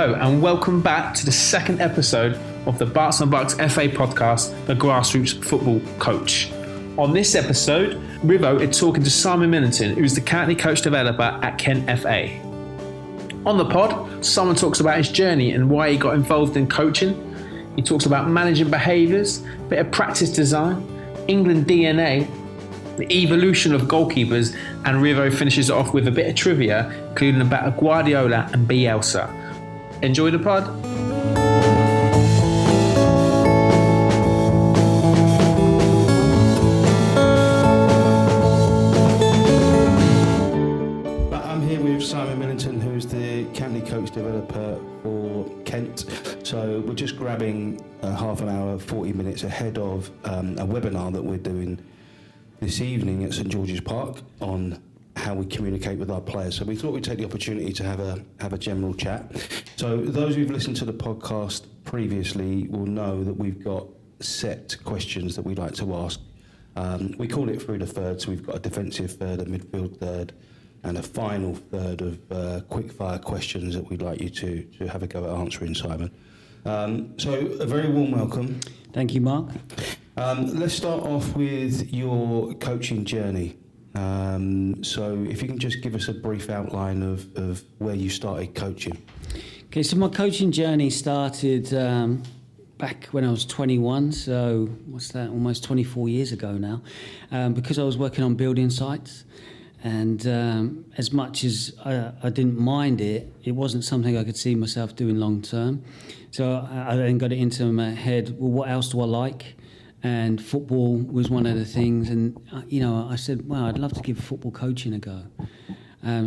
Hello and welcome back to the second episode of the Berks and Bucks FA podcast, the Grassroots Football Coach. On this episode, Rivo is talking to Simon Millington, who's the county coach developer at Kent FA. On the pod, Simon talks about his journey and why he got involved in coaching. He talks about managing behaviours, bit of practice design, England DNA, the evolution of goalkeepers, and Rivo finishes it off with a bit of trivia, including about Guardiola and Bielsa. Enjoy the pod. I'm here with Simon Millington, who's the county coach developer for Kent. So we're just grabbing half an hour, 40 minutes ahead of a webinar that we're doing this evening at St George's Park on how we communicate with our players. So we thought we'd take the opportunity to have a general chat. So those who've listened to the podcast previously will know that we've got set questions that we like to ask. We call it through the third, so we've got a defensive third, a midfield third, and a final third of quick-fire questions that we'd like you to have a go at answering, Simon. So a very warm welcome. Thank you, Mark. Let's start off with your coaching journey. So if you can just give us a brief outline of where you started coaching. Okay, so my coaching journey started back when I was 21, so what's that, almost 24 years ago now, because I was working on building sites. And as much as I didn't mind it, it wasn't something I could see myself doing long term. So I then got it into my head, well, what else do I like? And football was one of the things. And, I said, well, I'd love to give football coaching a go.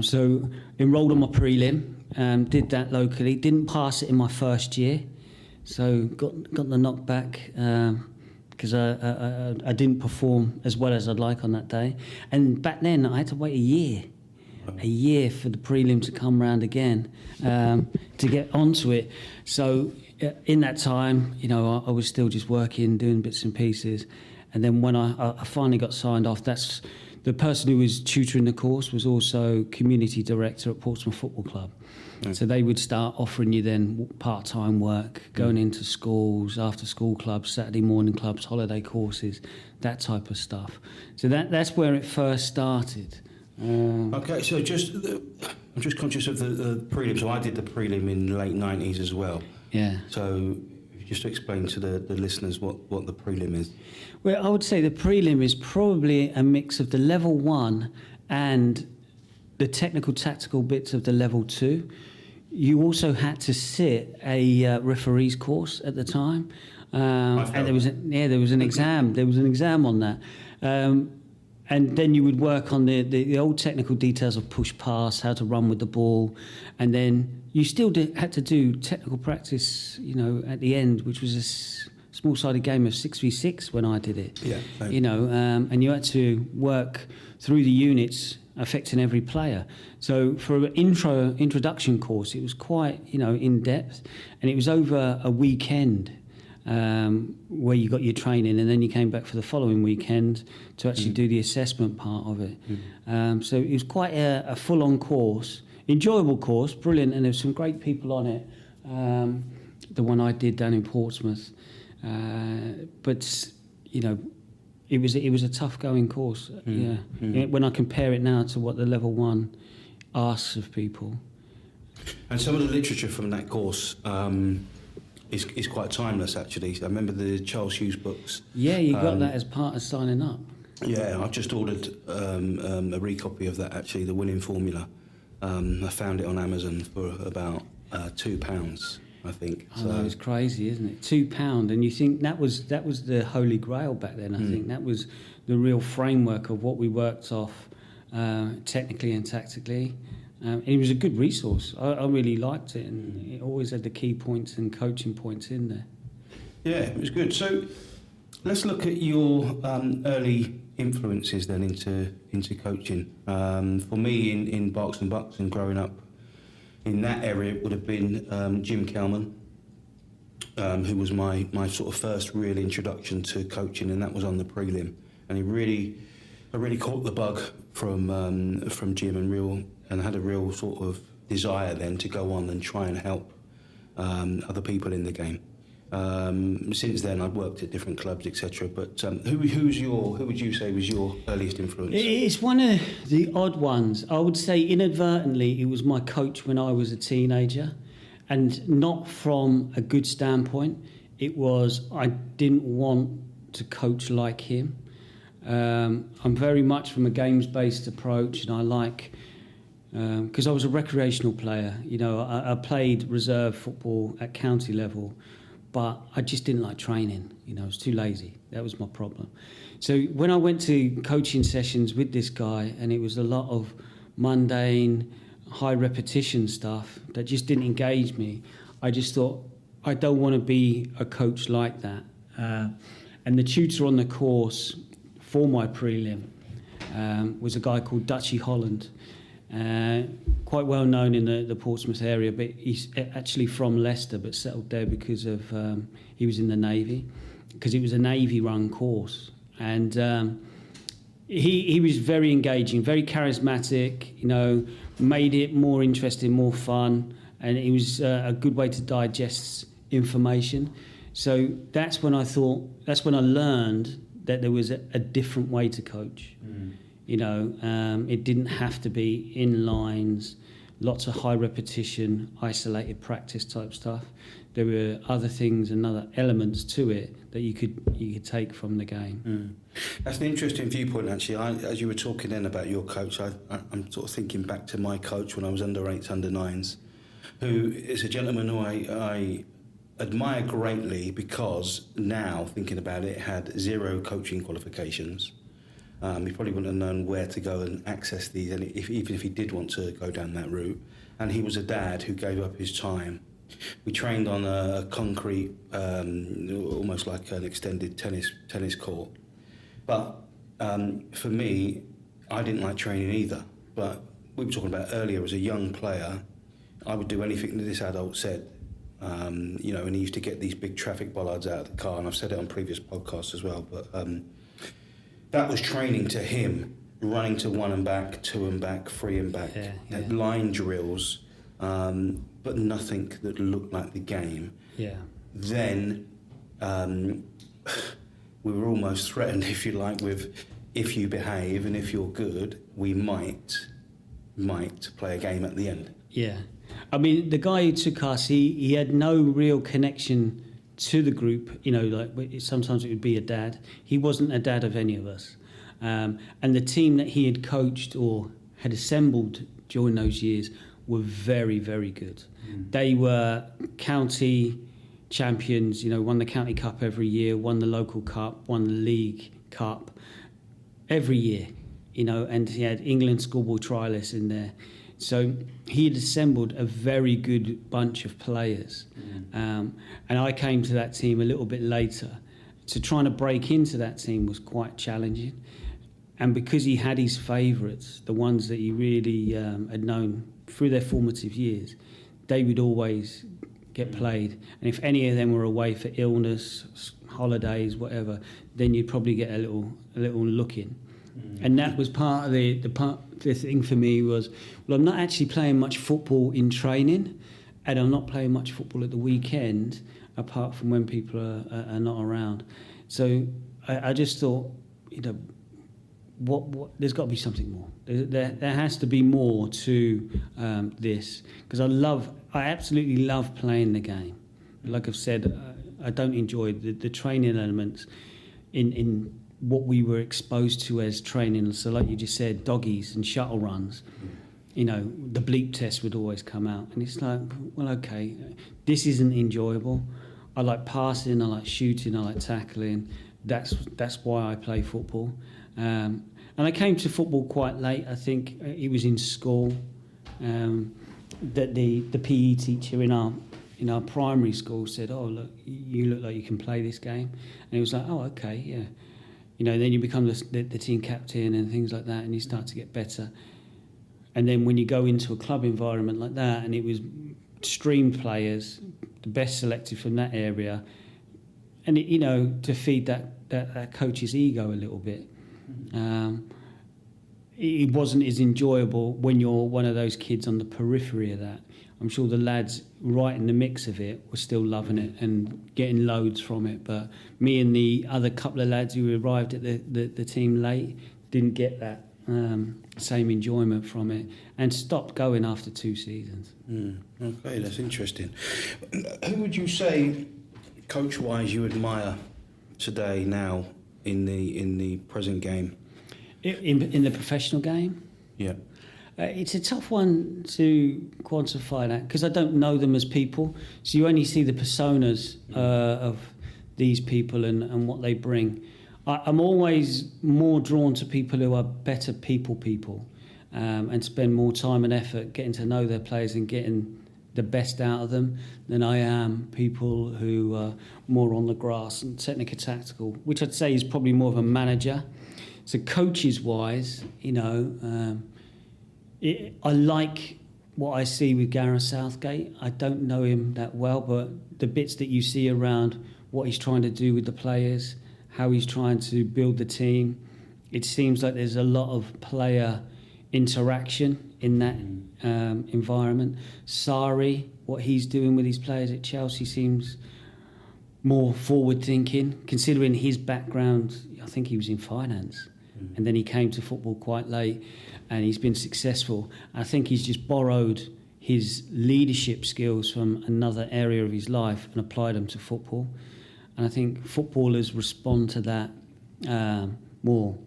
So enrolled on my prelim, did that locally, didn't pass it in my first year. So got the knockback because I didn't perform as well as I'd like on that day. And back then I had to wait a year for the prelim to come round again to get onto it. So in that time, I was still just working, doing bits and pieces. And then when I finally got signed off, that's the person who was tutoring the course was also community director at Portsmouth Football Club. Mm. So they would start offering you then part-time work, going into schools, after-school clubs, Saturday morning clubs, holiday courses, that type of stuff. So that's where it first started. Okay, so I'm just conscious of the prelim. So I did the prelim in the late 90s as well. Yeah. So just to explain to the listeners what the prelim is. Well, I would say the prelim is probably a mix of the level 1 and the technical tactical bits of the level 2. You also had to sit a referees course at the time, and there was an exam. There was an exam on that. And then you would work on the old technical details of push pass, how to run with the ball, and then you still had to do technical practice, at the end, which was a small-sided game of 6v6 when I did it. Yeah. And you had to work through the units affecting every player. So for an introduction course, it was quite, in depth, and it was over a weekend. Where you got your training, and then you came back for the following weekend to actually do the assessment part of it. So it was quite a full-on course, enjoyable course, brilliant, and there were some great people on it. The one I did down in Portsmouth, but it was a tough-going course. When I compare it now to what the level 1 asks of people, and some of the literature from that course. Is quite timeless, actually. I remember the Charles Hughes books. Yeah, you got that as part of signing up. Yeah, I've just ordered a recopy of that, actually, the winning formula. I found it on Amazon for about £2, I think. I know, it's crazy, isn't it? £2, and you think that was the holy grail back then. I think that was the real framework of what we worked off technically and tactically. It was a good resource. I really liked it, and it always had the key points and coaching points in there. Yeah, it was good. So let's look at your early influences then into coaching. For me, in Berks and Bucks and growing up in that area, it would have been Jim Kelman, who was my sort of first real introduction to coaching, and that was on the prelim. And I really caught the bug from Jim and had a real sort of desire then to go on and try and help other people in the game. Since then, I've worked at different clubs, etc. But who would you say was your earliest influence? It's one of the odd ones. I would say inadvertently it was my coach when I was a teenager, and not from a good standpoint. It was I didn't want to coach like him. I'm very much from a games-based approach, and I like because I was a recreational player. You know, I played reserve football at county level, but I just didn't like training. You know, I was too lazy. That was my problem. So when I went to coaching sessions with this guy, and it was a lot of mundane, high repetition stuff that just didn't engage me, I just thought, I don't want to be a coach like that. And the tutor on the course for my prelim was a guy called Dutchy Holland, quite well known in the Portsmouth area, but he's actually from Leicester but settled there because of he was in the Navy, because it was a Navy-run course. And he was very engaging, very charismatic, you know, made it more interesting, more fun, and it was a good way to digest information. So that's when I learned that there was a different way to coach. You know, it didn't have to be in lines, lots of high repetition, isolated practice type stuff. There were other things and other elements to it that you could take from the game. That's an interesting viewpoint, actually. As you were talking then about your coach, I'm sort of thinking back to my coach when I was under 8s, under 9s, who is a gentleman who I admire greatly, because now, thinking about it, had 0 coaching qualifications. He probably wouldn't have known where to go and access these, and even if he did want to go down that route. And he was a dad who gave up his time. We trained on a concrete, almost like an extended tennis court. But for me, I didn't like training either. But we were talking about earlier, as a young player, I would do anything that this adult said. You know, and he used to get these big traffic bollards out of the car, and I've said it on previous podcasts as well, but that was training to him, running to 1 and back, 2 and back, 3 and back, line drills, but nothing that looked like the game. Then we were almost threatened, if you like, with, if you behave and if you're good, we might play a game at the end. I mean, the guy who took us, he had no real connection to the group. You know, like sometimes it would be a dad. He wasn't a dad of any of us. And the team that he had coached or had assembled during those years were very, very good. They were county champions, you know, won the county cup every year, won the local cup, won the league cup every year, you know, and he had England schoolboy trialists in there. So he had assembled a very good bunch of players. And I came to that team a little bit later. So trying to break into that team was quite challenging. And because he had his favourites, the ones that he really had known through their formative years, they would always get played. And if any of them were away for illness, holidays, whatever, then you'd probably get a little look in. And that was part of the thing for me was, well, I'm not actually playing much football in training, and I'm not playing much football at the weekend, apart from when people are not around. So I just thought, you know, what there's got to be something more. There has to be more to this, because I absolutely love playing the game. Like I've said, I don't enjoy the training elements in what we were exposed to as training. So like you just said, doggies and shuttle runs, you know, the bleep test would always come out. And it's like, well, okay, this isn't enjoyable. I like passing, I like shooting, I like tackling. That's why I play football. And I came to football quite late. I think it was in school that the PE teacher in our primary school said, "Oh, look, you look like you can play this game." And it was like, "Oh, okay, yeah." You know, then you become the team captain and things like that, and you start to get better. And then when you go into a club environment like that, and it was streamed players, the best selected from that area, and it, you know, to feed that coach's ego a little bit, it wasn't as enjoyable when you're one of those kids on the periphery of that. I'm sure the lads right in the mix of it were still loving it and getting loads from it. But me and the other couple of lads who arrived at the team late didn't get that same enjoyment from it and stopped going after 2 seasons. Okay, that's interesting. Who would you say, coach-wise, you admire today, now, in the present game? In the professional game? Yeah. It's a tough one to quantify that because I don't know them as people. So you only see the personas of these people and what they bring. I'm always more drawn to people who are better people and spend more time and effort getting to know their players and getting the best out of them than I am people who are more on the grass and technical-tactical, which I'd say is probably more of a manager. So coaches-wise, I like what I see with Gareth Southgate. I don't know him that well, but the bits that you see around what he's trying to do with the players, how he's trying to build the team, it seems like there's a lot of player interaction in that environment. Sarri, what he's doing with his players at Chelsea seems more forward-thinking, considering his background. I think he was in finance, and then he came to football quite late, and he's been successful. I think he's just borrowed his leadership skills from another area of his life and applied them to football. And I think footballers respond to that more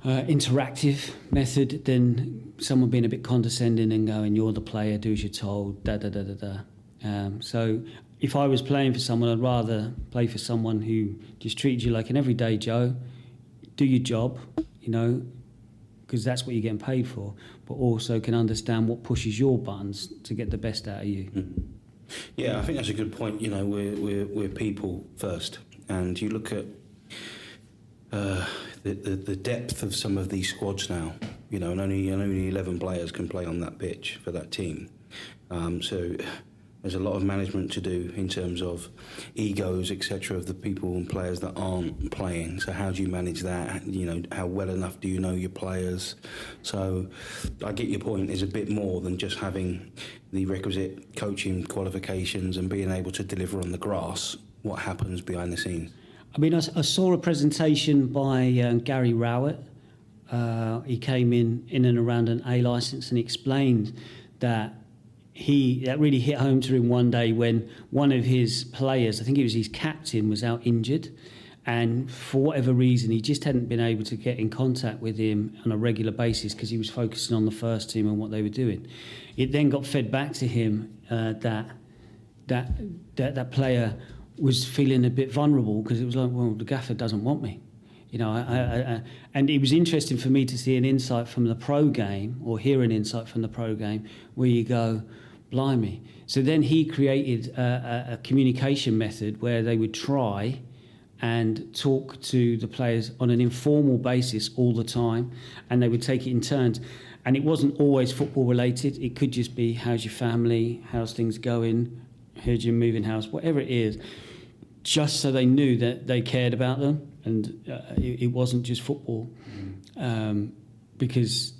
interactive method than someone being a bit condescending and going, "You're the player, do as you're told, So if I was playing for someone, I'd rather play for someone who just treats you like an everyday Joe, do your job, because that's what you're getting paid for, but also can understand what pushes your buttons to get the best out of you." Yeah, I think that's a good point. We're people first, and you look at the depth of some of these squads now. And only 11 players can play on that pitch for that team. So there's a lot of management to do in terms of egos, etc., of the people and players that aren't playing. So how do you manage that? How well enough do you know your players? So I get your point. There's a bit more than just having the requisite coaching qualifications and being able to deliver on the grass. What happens behind the scenes? I mean, I saw a presentation by Gary Rowett. He came in and around an A licence and he explained that that really hit home to him one day when one of his players, I think it was his captain, was out injured, and for whatever reason he just hadn't been able to get in contact with him on a regular basis because he was focusing on the first team and what they were doing. It then got fed back to him that player was feeling a bit vulnerable because it was like, well, the gaffer doesn't want me. And it was interesting for me to see an insight from the pro game, or hear an insight from the pro game, where you go, blimey. So then he created a communication method where they would try and talk to the players on an informal basis all the time, and they would take it in turns. And it wasn't always football related. It could just be, how's your family, how's things going, heard you're moving house, whatever it is, just so they knew that they cared about them. And it wasn't just football, because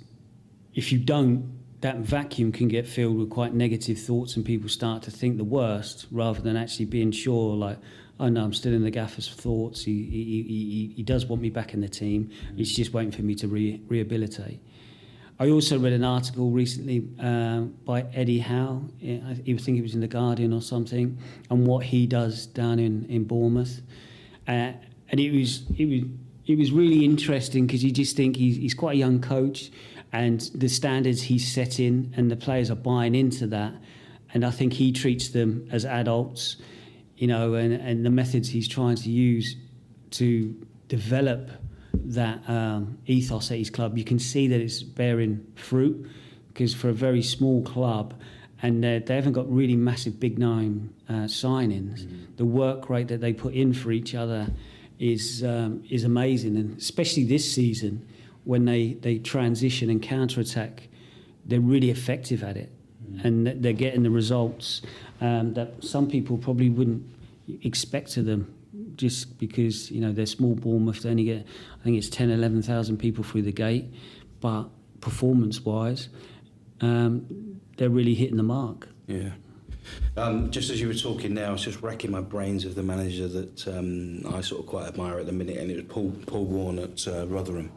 if you don't, that vacuum can get filled with quite negative thoughts and people start to think the worst rather than actually being sure, like, oh no, I'm still in the gaffer's thoughts, he does want me back in the team, he's just waiting for me to rehabilitate. I also read an article recently by Eddie Howe, I think it was in The Guardian or something, and what he does down in Bournemouth. And it was really interesting because you just think he's quite a young coach, and the standards he's setting and the players are buying into that, and I think he treats them as adults, and the methods he's trying to use to develop that ethos at his club, you can see that it's bearing fruit, because for a very small club, and they haven't got really massive big name signings, the work rate that they put in for each other is amazing, and especially this season when they transition and counter-attack, they're really effective at it, and they're getting the results that some people probably wouldn't expect of them just because, they're small Bournemouth. They only get, I think it's 10, 11,000 people through the gate. But performance-wise, they're really hitting the mark. Yeah. Just as you were talking now, I was just racking my brains of the manager that I sort of quite admire at the minute, and it was Paul Warne at Rotherham,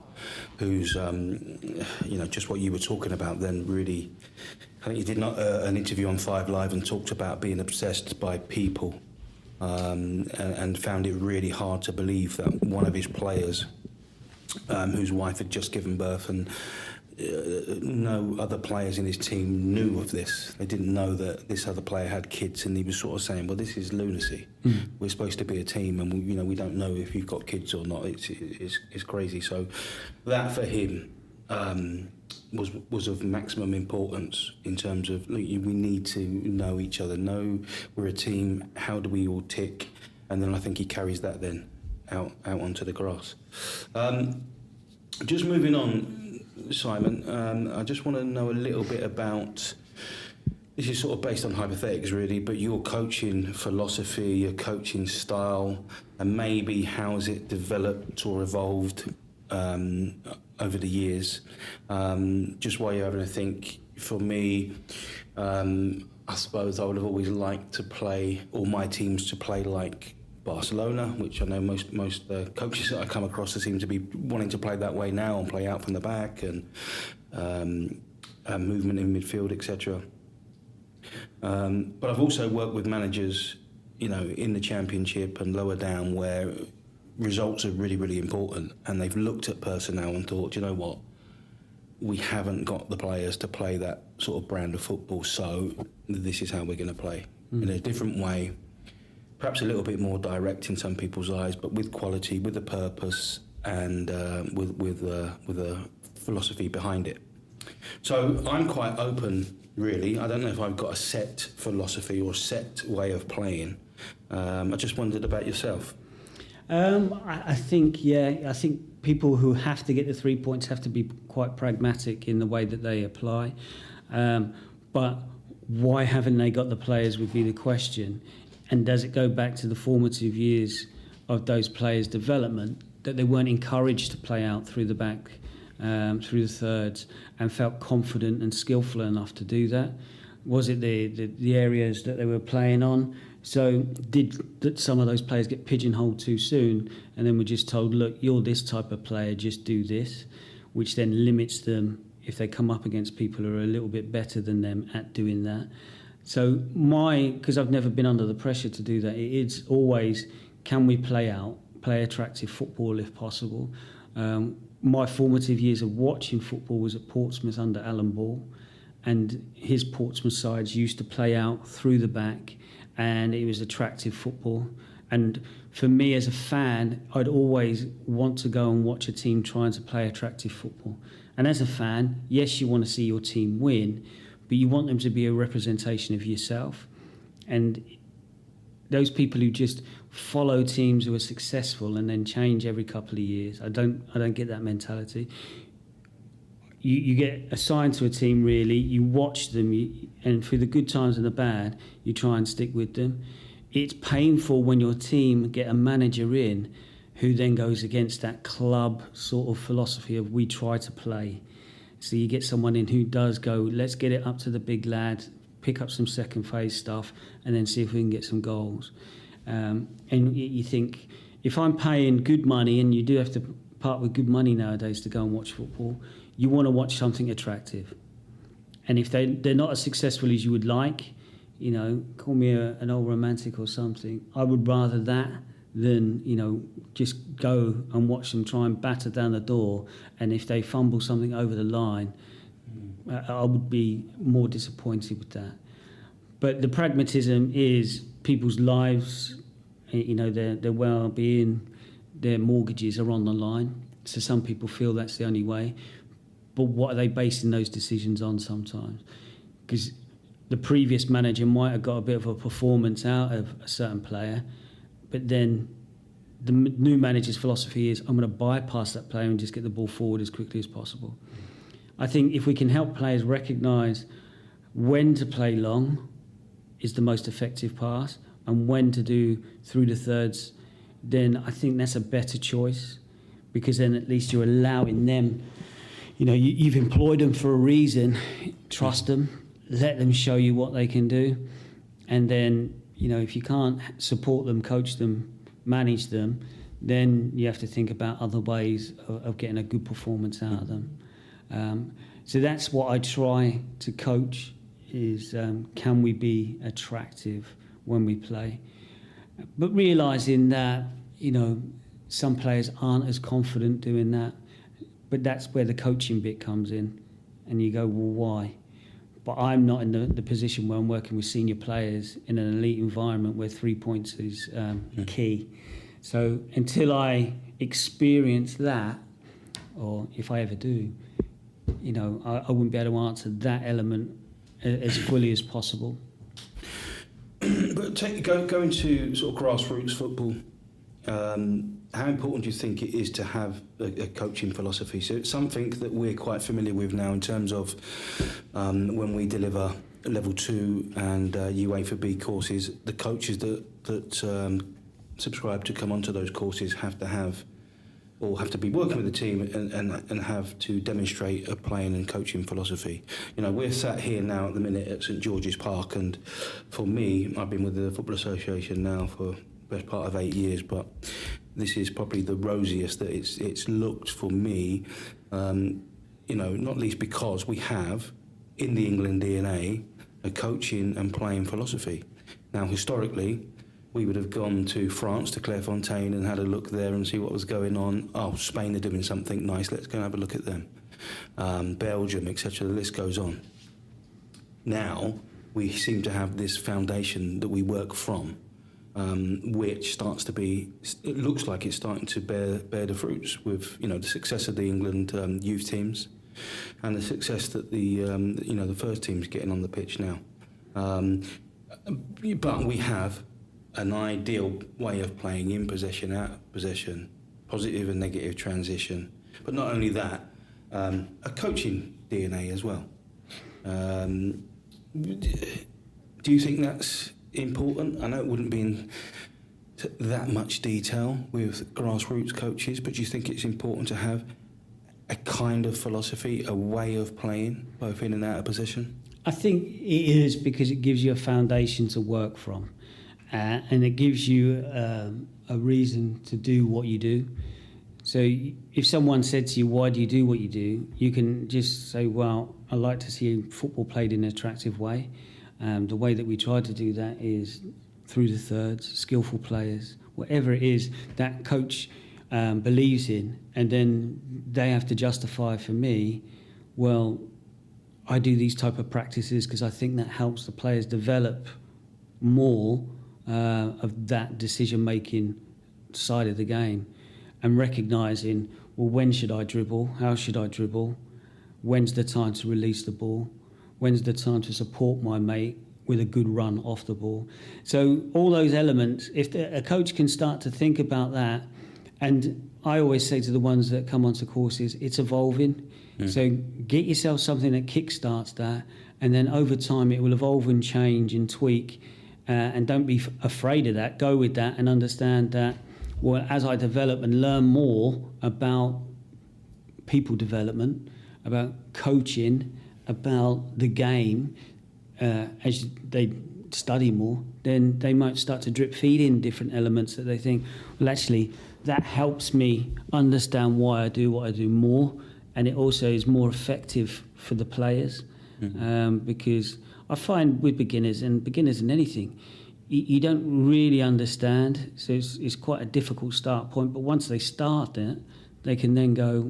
who's, just what you were talking about then, really. I think he did an interview on 5 Live and talked about being obsessed by people, and found it really hard to believe that one of his players, whose wife had just given birth, and no other players in his team knew of this. They didn't know that this other player had kids, and he was sort of saying, well, this is lunacy. We're supposed to be a team, and we don't know if you've got kids or not. It's crazy. So that for him was of maximum importance in terms of, look, we need to know each other, know we're a team, how do we all tick, and then I think he carries that then out onto the grass. Just moving on, Simon, I just want to know a little bit about, this is sort of based on hypothetics really, but your coaching philosophy, your coaching style, and maybe how's it developed or evolved over the years. Just while you're having a think, for me, I suppose I would have always liked to play, or my teams to play like Barcelona, which I know most coaches that I come across seem to be wanting to play that way now and play out from the back and movement in midfield, etc. But I've also worked with managers, in the Championship and lower down where results are really, really important, and they've looked at personnel and thought, you know what, we haven't got the players to play that sort of brand of football, so this is how we're going to play in a different way. Perhaps a little bit more direct in some people's eyes, but with quality, with a purpose, and with a philosophy behind it. So I'm quite open, really. I don't know if I've got a set philosophy or set way of playing. I just wondered about yourself. I think people who have to get the 3 points have to be quite pragmatic in the way that they apply. But why haven't they got the players would be the question. And does it go back to the formative years of those players' development, that they weren't encouraged to play out through the back, through the thirds, and felt confident and skillful enough to do that? Was it the areas that they were playing on? So did some of those players get pigeonholed too soon, and then were just told, look, you're this type of player, just do this, which then limits them if they come up against people who are a little bit better than them at doing that. So because I've never been under the pressure to do that, it's always, can we play attractive football if possible? My formative years of watching football was at Portsmouth under Alan Ball, and his Portsmouth sides used to play out through the back, and it was attractive football. And for me as a fan, I'd always want to go and watch a team trying to play attractive football. And as a fan, yes, you want to see your team win, but you want them to be a representation of yourself. And those people who just follow teams who are successful and then change every couple of years, I don't get that mentality. You get assigned to a team, really, you watch them, and through the good times and the bad, you try and stick with them. It's painful when your team get a manager in who then goes against that club sort of philosophy of we try to play. So you get someone in who does go, let's get it up to the big lad, pick up some second phase stuff, and then see if we can get some goals. And you think, if I'm paying good money, and you do have to part with good money nowadays to go and watch football, you want to watch something attractive. And if they're not as successful as you would like, call me an old romantic or something, I would rather that than, just go and watch them try and batter down the door, and if they fumble something over the line, I would be more disappointed with that. But the pragmatism is people's lives, their well-being, their mortgages are on the line. So some people feel that's the only way. But what are they basing those decisions on sometimes? Because the previous manager might have got a bit of a performance out of a certain player, but then the new manager's philosophy is, I'm going to bypass that player and just get the ball forward as quickly as possible. I think if we can help players recognise when to play long is the most effective pass, and when to do through the thirds then I think that's a better choice, because then at least you're allowing them, you've employed them for a reason. Trust them, let them show you what they can do. And then, if you can't support them, coach them, manage them, then you have to think about other ways of getting a good performance out of them. So that's what I try to coach is, can we be attractive when we play? But realising that, some players aren't as confident doing that, but that's where the coaching bit comes in. And you go, well, why? But I'm not in the position where I'm working with senior players in an elite environment where 3 points is key. So until I experience that, or if I ever do, I wouldn't be able to answer that element as fully as possible. But going to sort of grassroots football, how important do you think it is to have a coaching philosophy? So it's something that we're quite familiar with now in terms of when we deliver level 2 and UEFA B courses, the coaches that subscribe to come onto those courses have to be working with the team and have to demonstrate a playing and coaching philosophy. We're sat here now at the minute at St George's Park, and for me, I've been with the Football Association now for the best part of 8 years, but this is probably the rosiest that it's looked for me, not least because we have, in the England DNA, a coaching and playing philosophy. Now, historically, we would have gone to France, to Clairefontaine, and had a look there and see what was going on. Oh, Spain are doing something nice, let's go and have a look at them. Belgium, etc., the list goes on. Now, we seem to have this foundation that we work from, which starts to be, it looks like it's starting to bear the fruits with, the success of the England youth teams and the success that the first team's getting on the pitch now. But we have an ideal way of playing, in possession, out of possession, positive and negative transition. But not only that, a coaching DNA as well. Do you think that's important? I know it wouldn't be in that much detail with grassroots coaches, but do you think it's important to have a kind of philosophy, a way of playing, both in and out of position? I think it is, because it gives you a foundation to work from. And it gives you a reason to do what you do. So if someone said to you, why do you do what you do? You can just say, well, I like to see football played in an attractive way. The way that we try to do that is through the thirds, skillful players, whatever it is that coach believes in. And then they have to justify for me, well, I do these type of practices because I think that helps the players develop more of that decision-making side of the game, and recognising, well, when should I dribble? How should I dribble? When's the time to release the ball? When's the time to support my mate with a good run off the ball? So all those elements, if a coach can start to think about that, and I always say to the ones that come onto courses, it's evolving. So get yourself something that kickstarts that, and then over time it will evolve and change and tweak. And don't be afraid of that. Go with that and understand that, well, as I develop and learn more about people development, about coaching, about the game, as they study more, then they might start to drip feed in different elements that they think, well, actually, that helps me understand why I do what I do more, and it also is more effective for the players, because I find with beginners in anything, you don't really understand, so it's quite a difficult start point. But once they start it, they can then go,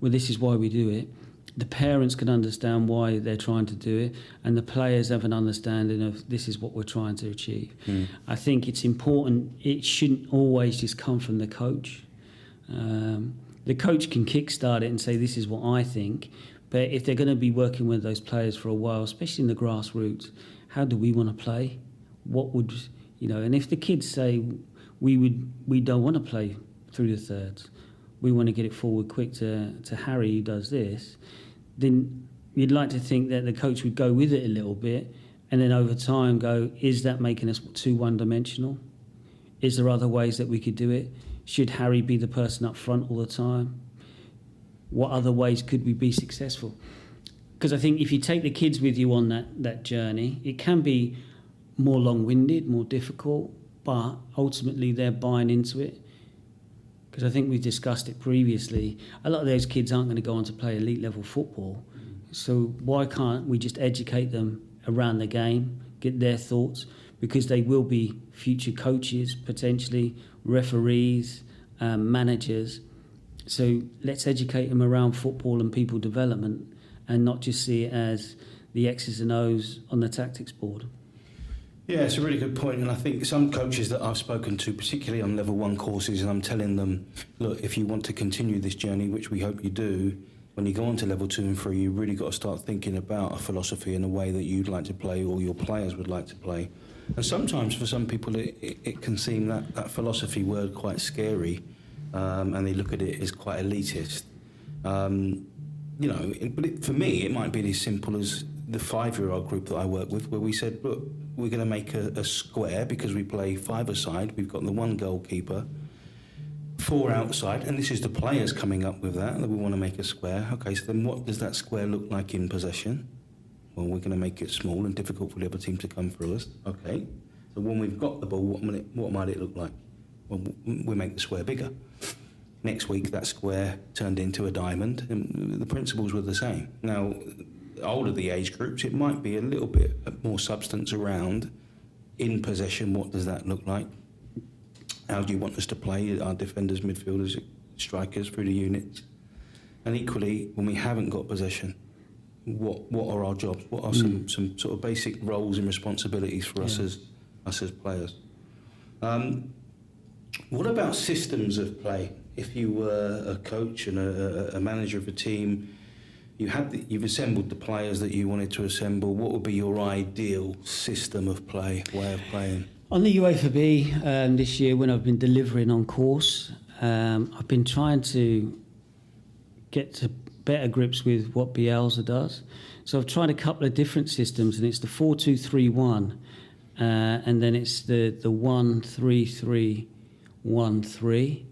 well, this is why we do it. The parents can understand why they're trying to do it, and the players have an understanding of this is what we're trying to achieve. I think it's important. It shouldn't always just come from the coach. The coach can kickstart it and say, this is what I think. But if they're going to be working with those players for a while, especially in the grassroots, how do we want to play? What would, and if the kids say, we don't want to play through the thirds, we want to get it forward quick to Harry who does this, then you'd like to think that the coach would go with it a little bit, and then over time go, is that making us too one-dimensional? Is there other ways that we could do it? Should Harry be the person up front all the time? What other ways could we be successful? Because I think if you take the kids with you on that journey, it can be more long-winded, more difficult, but ultimately they're buying into it. Because I think we've discussed it previously, a lot of those kids aren't going to go on to play elite level football. So why can't we just educate them around the game, get their thoughts, because they will be future coaches, potentially referees, managers. So let's educate them around football and people development, and not just see it as the X's and O's on the tactics board. Yeah, it's a really good point, and I think some coaches that I've spoken to, particularly on level 1 courses, and I'm telling them, look, if you want to continue this journey, which we hope you do, when you go on to level 2 and 3, you really got to start thinking about a philosophy and a way that you'd like to play or your players would like to play. And sometimes for some people it can seem that philosophy word quite scary, and they look at it as quite elitist. For me, it might be as simple as the 5-year-old group that I work with, where we said, look, we're going to make a square because we play 5-a-side. We've got the 1 goalkeeper, 4 outside, and this is the players coming up with that we want to make a square. Okay, so then what does that square look like in possession? Well, we're going to make it small and difficult for the other team to come through us. Okay, so when we've got the ball, what might it look like? Well, we make the square bigger. Next week, that square turned into a diamond, and the principles were the same. Now, older the age groups, it might be a little bit more substance around in possession. What does that look like? How do you want us to play? Our defenders, midfielders, strikers through the units? And equally, when we haven't got possession, what are our jobs? What are some sort of basic roles and responsibilities for us as players? What about systems of play? If you were a coach and a manager of a team, you've assembled the players that you wanted to assemble. What would be your ideal system of play, way of playing? On the UEFA B this year, when I've been delivering on course, I've been trying to get to better grips with what Bielsa does. So I've tried a couple of different systems, and it's the 4-2-3-1, and then it's the 1-3-3-1-3.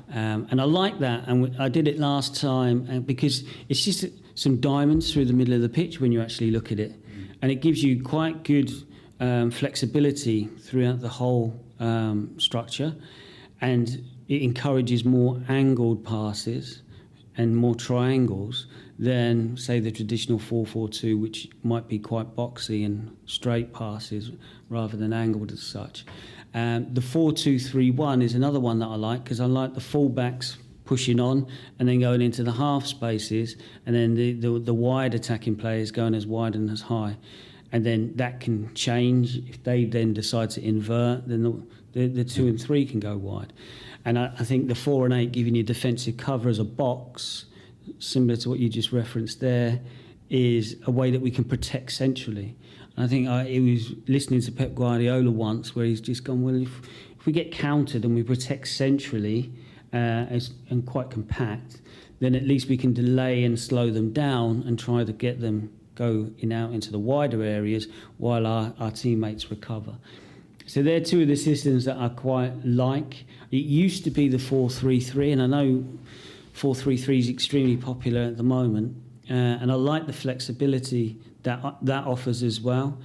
And I like that, and I did it last time because it's just some diamonds through the middle of the pitch when you actually look at it, and it gives you quite good flexibility throughout the whole structure, and it encourages more angled passes and more triangles than, say, the traditional 4-4-2, which might be quite boxy and straight passes rather than angled as such. The 4-2-3-1 is another one that I like, because I like the full-backs pushing on and then going into the half spaces, and then the wide attacking players going as wide and as high. And then that can change. If they then decide to invert, then the 2 and 3 can go wide. And I think the 4 and 8 giving you defensive cover as a box, similar to what you just referenced there, is a way that we can protect centrally. And I think I was listening to Pep Guardiola once, where he's just gone, well, if we get countered and we protect centrally and quite compact, then at least we can delay and slow them down and try to get them go out into the wider areas while our teammates recover. So they're two of the systems that I quite like. It used to be the 4-3-3, and I know 4-3-3 is extremely popular at the moment, and I like the flexibility that offers as well.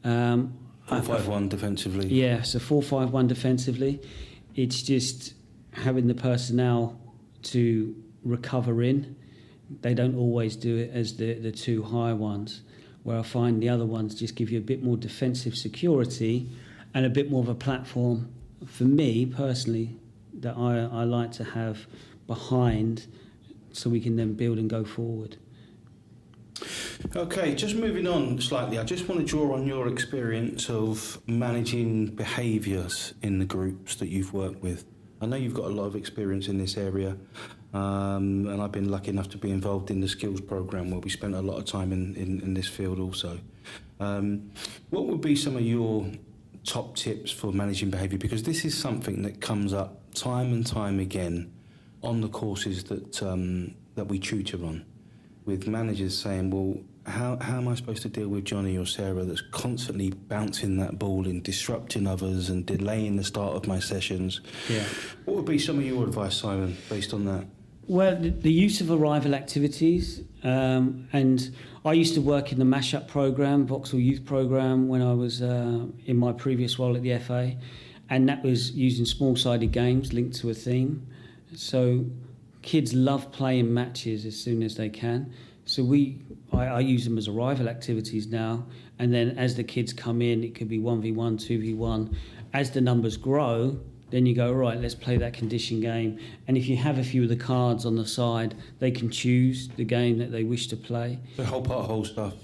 4-5-1 defensively. Yeah, so 4-5-1 defensively. It's just having the personnel to recover in. They don't always do it as the 2 high ones, where I find the other ones just give you a bit more defensive security and a bit more of a platform, for me personally, that I like to have behind, so we can then build and go forward. Okay, just moving on slightly, I just want to draw on your experience of managing behaviours in the groups that you've worked with. I know you've got a lot of experience in this area, and I've been lucky enough to be involved in the skills programme, where we spent a lot of time in this field also. What would be some of your top tips for managing behaviour? Because this is something that comes up time and time again on the courses that we tutor on, with managers saying, well, how am I supposed to deal with Johnny or Sarah that's constantly bouncing that ball and disrupting others and delaying the start of my sessions? Yeah. What would be some of your advice, Simon, based on that? Well, the use of arrival activities, and I used to work in the Mash-Up programme, Vauxhall Youth Programme, when I was in my previous role at the FA, and that was using small-sided games linked to a theme. So kids love playing matches as soon as they can. So I use them as arrival activities now, and then as the kids come in, it could be 1v1, 2v1. As the numbers grow, then you go, right, let's play that condition game. And if you have a few of the cards on the side, they can choose the game that they wish to play. The whole part, whole stuff.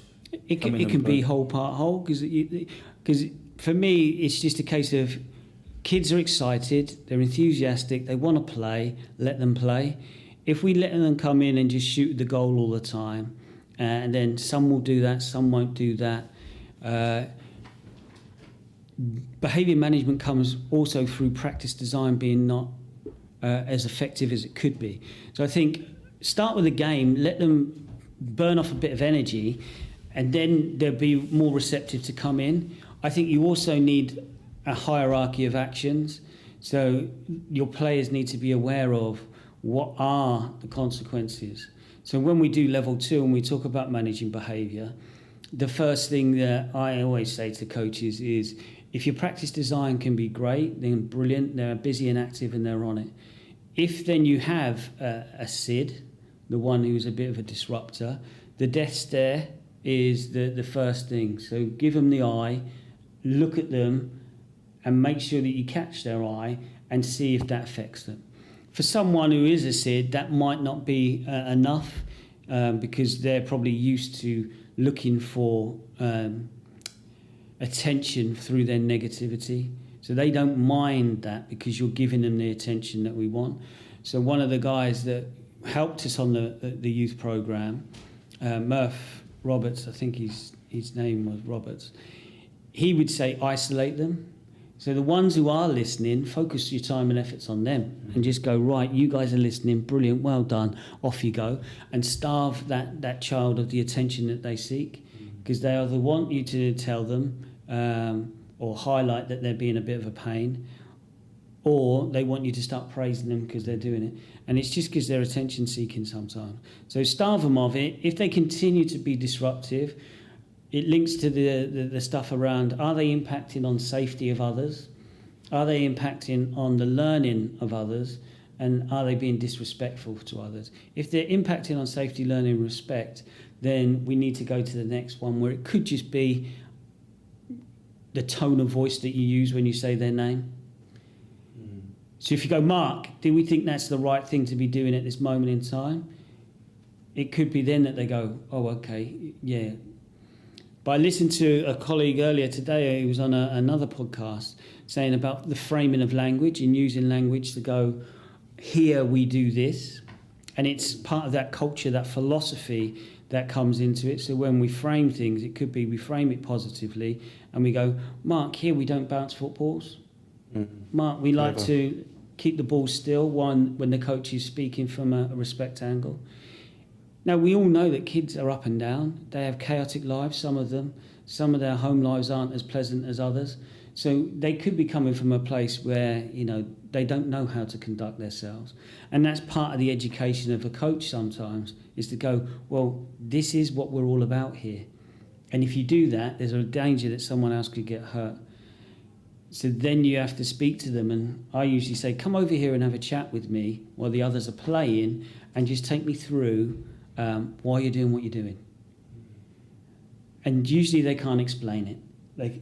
It can be whole part, whole, because for me, it's just a case of kids are excited, they're enthusiastic, they want to play, let them play. If we let them come in and just shoot the goal all the time, and then some will do that, some won't do that. Behaviour management comes also through practice design being not as effective as it could be. So I think start with a game, let them burn off a bit of energy, and then they'll be more receptive to come in. I think you also need a hierarchy of actions. So your players need to be aware of what are the consequences. So when we do level 2 and we talk about managing behaviour, the first thing that I always say to coaches is, if your practice design can be great, then brilliant, they're busy and active and they're on it. If then you have a SID, the one who's a bit of a disruptor, the death stare is the first thing. So give them the eye, look at them, and make sure that you catch their eye and see if that affects them. For someone who is a SID, that might not be enough because they're probably used to looking for attention through their negativity. So they don't mind that because you're giving them the attention that we want. So one of the guys that helped us on the youth programme, Murph Roberts, I think his name was Roberts, he would say isolate them. So the ones who are listening, focus your time and efforts on them and just go, right, you guys are listening, brilliant, well done, off you go, and starve that child of the attention that they seek, because they either want you to tell them or highlight that they're being a bit of a pain, or they want you to start praising them because they're doing it. And it's just because they're attention seeking sometimes. So starve them of it. If they continue to be disruptive, it links to the stuff around, are they impacting on safety of others? Are they impacting on the learning of others? And are they being disrespectful to others? If they're impacting on safety, learning, and respect, then we need to go to the next one, where it could just be the tone of voice that you use when you say their name. So if you go, Mark, do we think that's the right thing to be doing at this moment in time? It could be then that they go, oh, okay, yeah. But I listened to a colleague earlier today who was on another podcast saying about the framing of language and using language to go, here we do this. And it's part of that culture, that philosophy that comes into it. So when we frame things, it could be we frame it positively and we go, Mark, here we don't bounce footballs. Mark, we like to keep the ball still when the coach is speaking from a respect angle. Now, we all know that kids are up and down. They have chaotic lives, some of them. Some of their home lives aren't as pleasant as others. So they could be coming from a place where, they don't know how to conduct themselves. And that's part of the education of a coach sometimes, is to go, well, this is what we're all about here. And if you do that, there's a danger that someone else could get hurt. So then you have to speak to them, and I usually say, come over here and have a chat with me while the others are playing, and just take me through why you're doing what you're doing. And usually they can't explain it.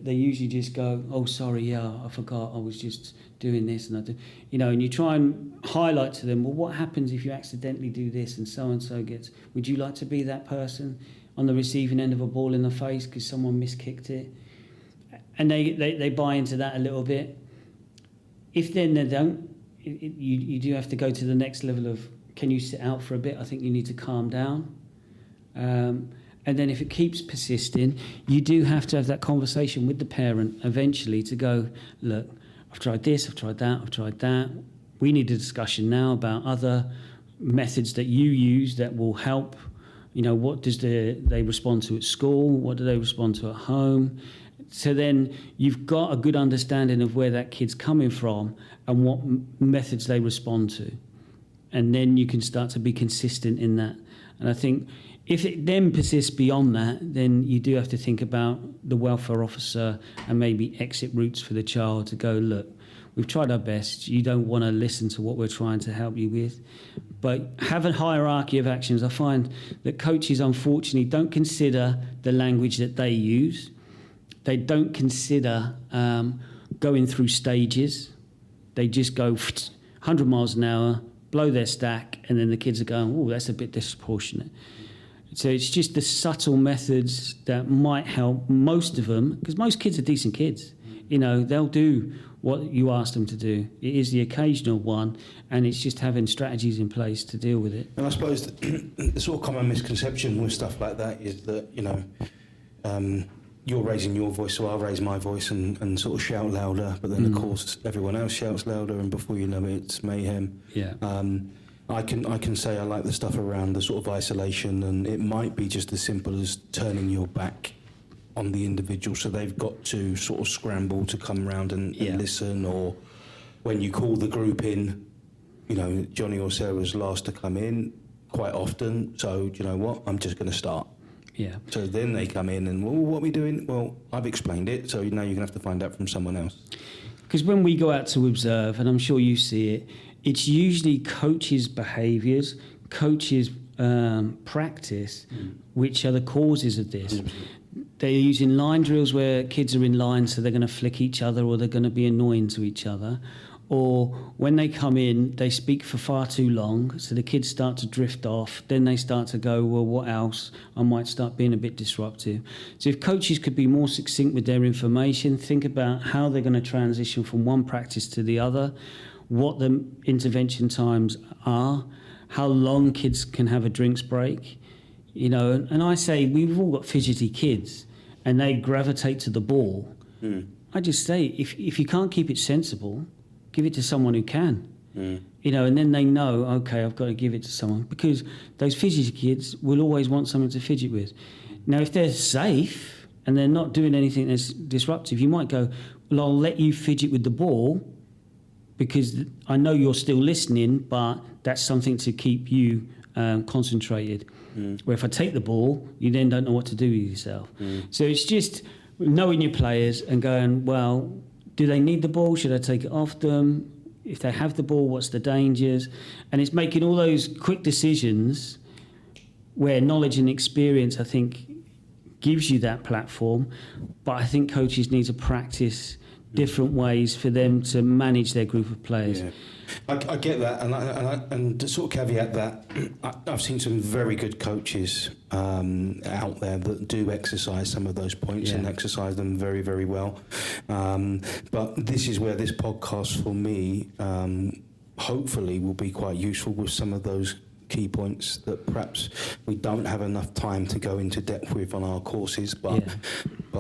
They usually just go, oh, sorry, yeah, I forgot, I was just doing this. And and you try and highlight to them, well, what happens if you accidentally do this and so gets, would you like to be that person on the receiving end of a ball in the face because someone miskicked it? And they buy into that a little bit. If then they don't, you do have to go to the next level of, can you sit out for a bit? I think you need to calm down. And then if it keeps persisting, you do have to have that conversation with the parent eventually to go, look, I've tried this, I've tried that. We need a discussion now about other methods that you use that will help, what does they respond to at school? What do they respond to at home? So then you've got a good understanding of where that kid's coming from and what methods they respond to. And then you can start to be consistent in that. And I think if it then persists beyond that, then you do have to think about the welfare officer and maybe exit routes for the child to go, look, we've tried our best. You don't want to listen to what we're trying to help you with. But have a hierarchy of actions. I find that coaches, unfortunately, don't consider the language that they use. They don't consider going through stages. They just go 100 miles an hour, blow their stack, and then the kids are going, oh, that's a bit disproportionate. So it's just the subtle methods that might help most of them, because most kids are decent kids. They'll do what you ask them to do. It is the occasional one, and it's just having strategies in place to deal with it. And I suppose the sort of common misconception with stuff like that is that, you're raising your voice, so I'll raise my voice and sort of shout louder, but then, of course, everyone else shouts louder, and before you know it, it's mayhem. Yeah. I can say I like the stuff around the sort of isolation, and it might be just as simple as turning your back on the individual, so they've got to sort of scramble to come around and listen, or when you call the group in, Johnny or Sarah's last to come in quite often, so do you know what, I'm just going to start. Yeah. So then they come in and, well, what are we doing? Well, I've explained it, so now you're going to have to find out from someone else. Because when we go out to observe, and I'm sure you see it, it's usually coaches' behaviours, coaches' practice, which are the causes of this. They're using line drills where kids are in line, so they're going to flick each other or they're going to be annoying to each other. Or when they come in, they speak for far too long, so the kids start to drift off. Then they start to go, well, what else? I might start being a bit disruptive. So if coaches could be more succinct with their information, think about how they're going to transition from one practice to the other, what the intervention times are, how long kids can have a drinks break. And I say we've all got fidgety kids and they gravitate to the ball. I just say if you can't keep it sensible, give it to someone who can. And then they know, okay, I've got to give it to someone, because those fidgety kids will always want something to fidget with. Now, if they're safe and they're not doing anything that's disruptive, you might go, well, I'll let you fidget with the ball because I know you're still listening, but that's something to keep you concentrated. Where if I take the ball, you then don't know what to do with yourself. So it's just knowing your players and going, well, do they need the ball? Should I take it off them? If they have the ball, what's the dangers? And it's making all those quick decisions where knowledge and experience, I think, gives you that platform. But I think coaches need to practice different ways for them to manage their group of players. Yeah. I get that, and to sort of caveat that, I've seen some very good coaches out there that do exercise some of those points and exercise them very, very well. But this is where this podcast for me, hopefully, will be quite useful with some of those key points that perhaps we don't have enough time to go into depth with on our courses, but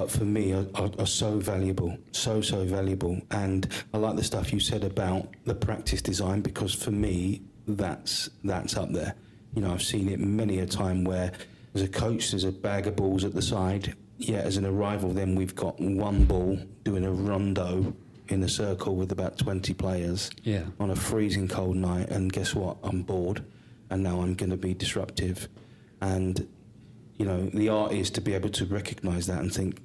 for me are so valuable, so valuable. And I like the stuff you said about the practice design, because for me that's up there. I've seen it many a time where as a coach there's a bag of balls at the side, as an arrival then we've got one ball doing a rondo in a circle with about 20 players on a freezing cold night, and guess what, I'm bored and now I'm going to be disruptive. And the art is to be able to recognise that and think,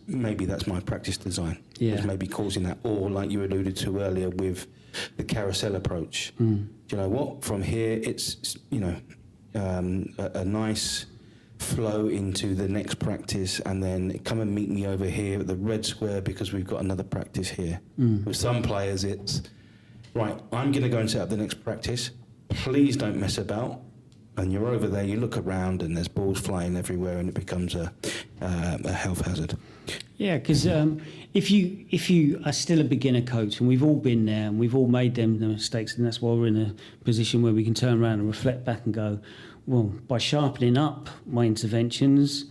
maybe that's my practice design. It's maybe causing that. Or like you alluded to earlier with the carousel approach. Do you know what? From here, it's, a nice flow into the next practice, and then come and meet me over here at the red square because we've got another practice here. With some players, it's, right, I'm going to go and set up the next practice. Please don't mess about. And you're over there, you look around and there's balls flying everywhere, and it becomes a health hazard. Yeah, because if you are still a beginner coach, and we've all been there and we've all made the mistakes, and that's why we're in a position where we can turn around and reflect back and go, well, by sharpening up my interventions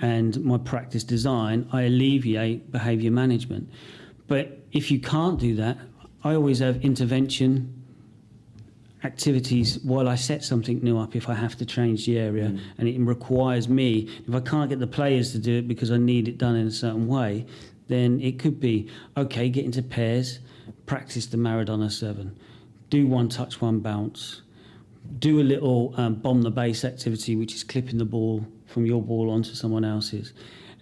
and my practice design, I alleviate behaviour management. But if you can't do that, I always have intervention activities while I set something new up if I have to change the area and it requires me. If I can't get the players to do it because I need it done in a certain way, then it could be, okay, get into pairs, practice the Maradona 7, do one touch, one bounce, do a little bomb the base activity, which is clipping the ball from your ball onto someone else's.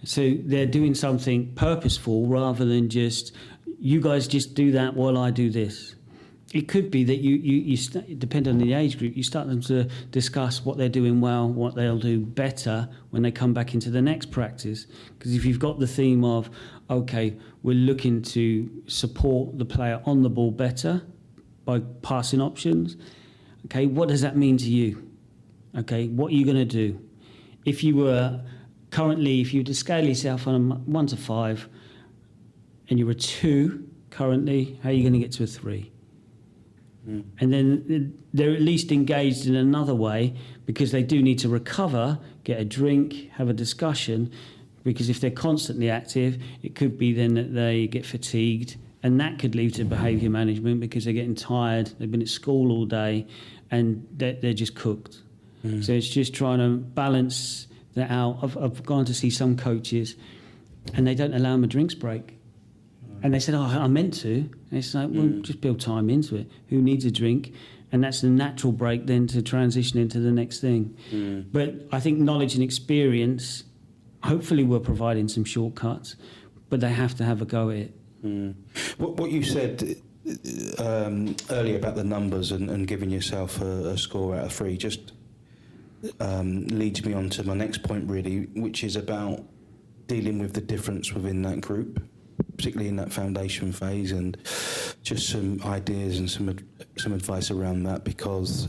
So they're doing something purposeful rather than just, you guys just do that while I do this. It could be that you depending on the age group, you start them to discuss what they're doing well, what they'll do better when they come back into the next practice. Because if you've got the theme of, okay, we're looking to support the player on the ball better by passing options, okay, what does that mean to you? Okay, what are you going to do? If you were to scale yourself on a 1 to 5 and you're a 2 currently, how are you going to get to a 3? And then they're at least engaged in another way because they do need to recover, get a drink, have a discussion, because if they're constantly active, it could be then that they get fatigued, and that could lead to behaviour management because they're getting tired, they've been at school all day, and they're just cooked. So it's just trying to balance that out. I've gone to see some coaches and they don't allow them a drinks break. And they said, I meant to. And it's like, well, just build time into it. Who needs a drink? And that's the natural break then to transition into the next thing. But I think knowledge and experience, hopefully we're providing some shortcuts, but they have to have a go at it. What you said earlier about the numbers and giving yourself a score out of 3 just leads me on to my next point, really, which is about dealing with the difference within that group, particularly in that foundation phase, and just some ideas and some advice around that, because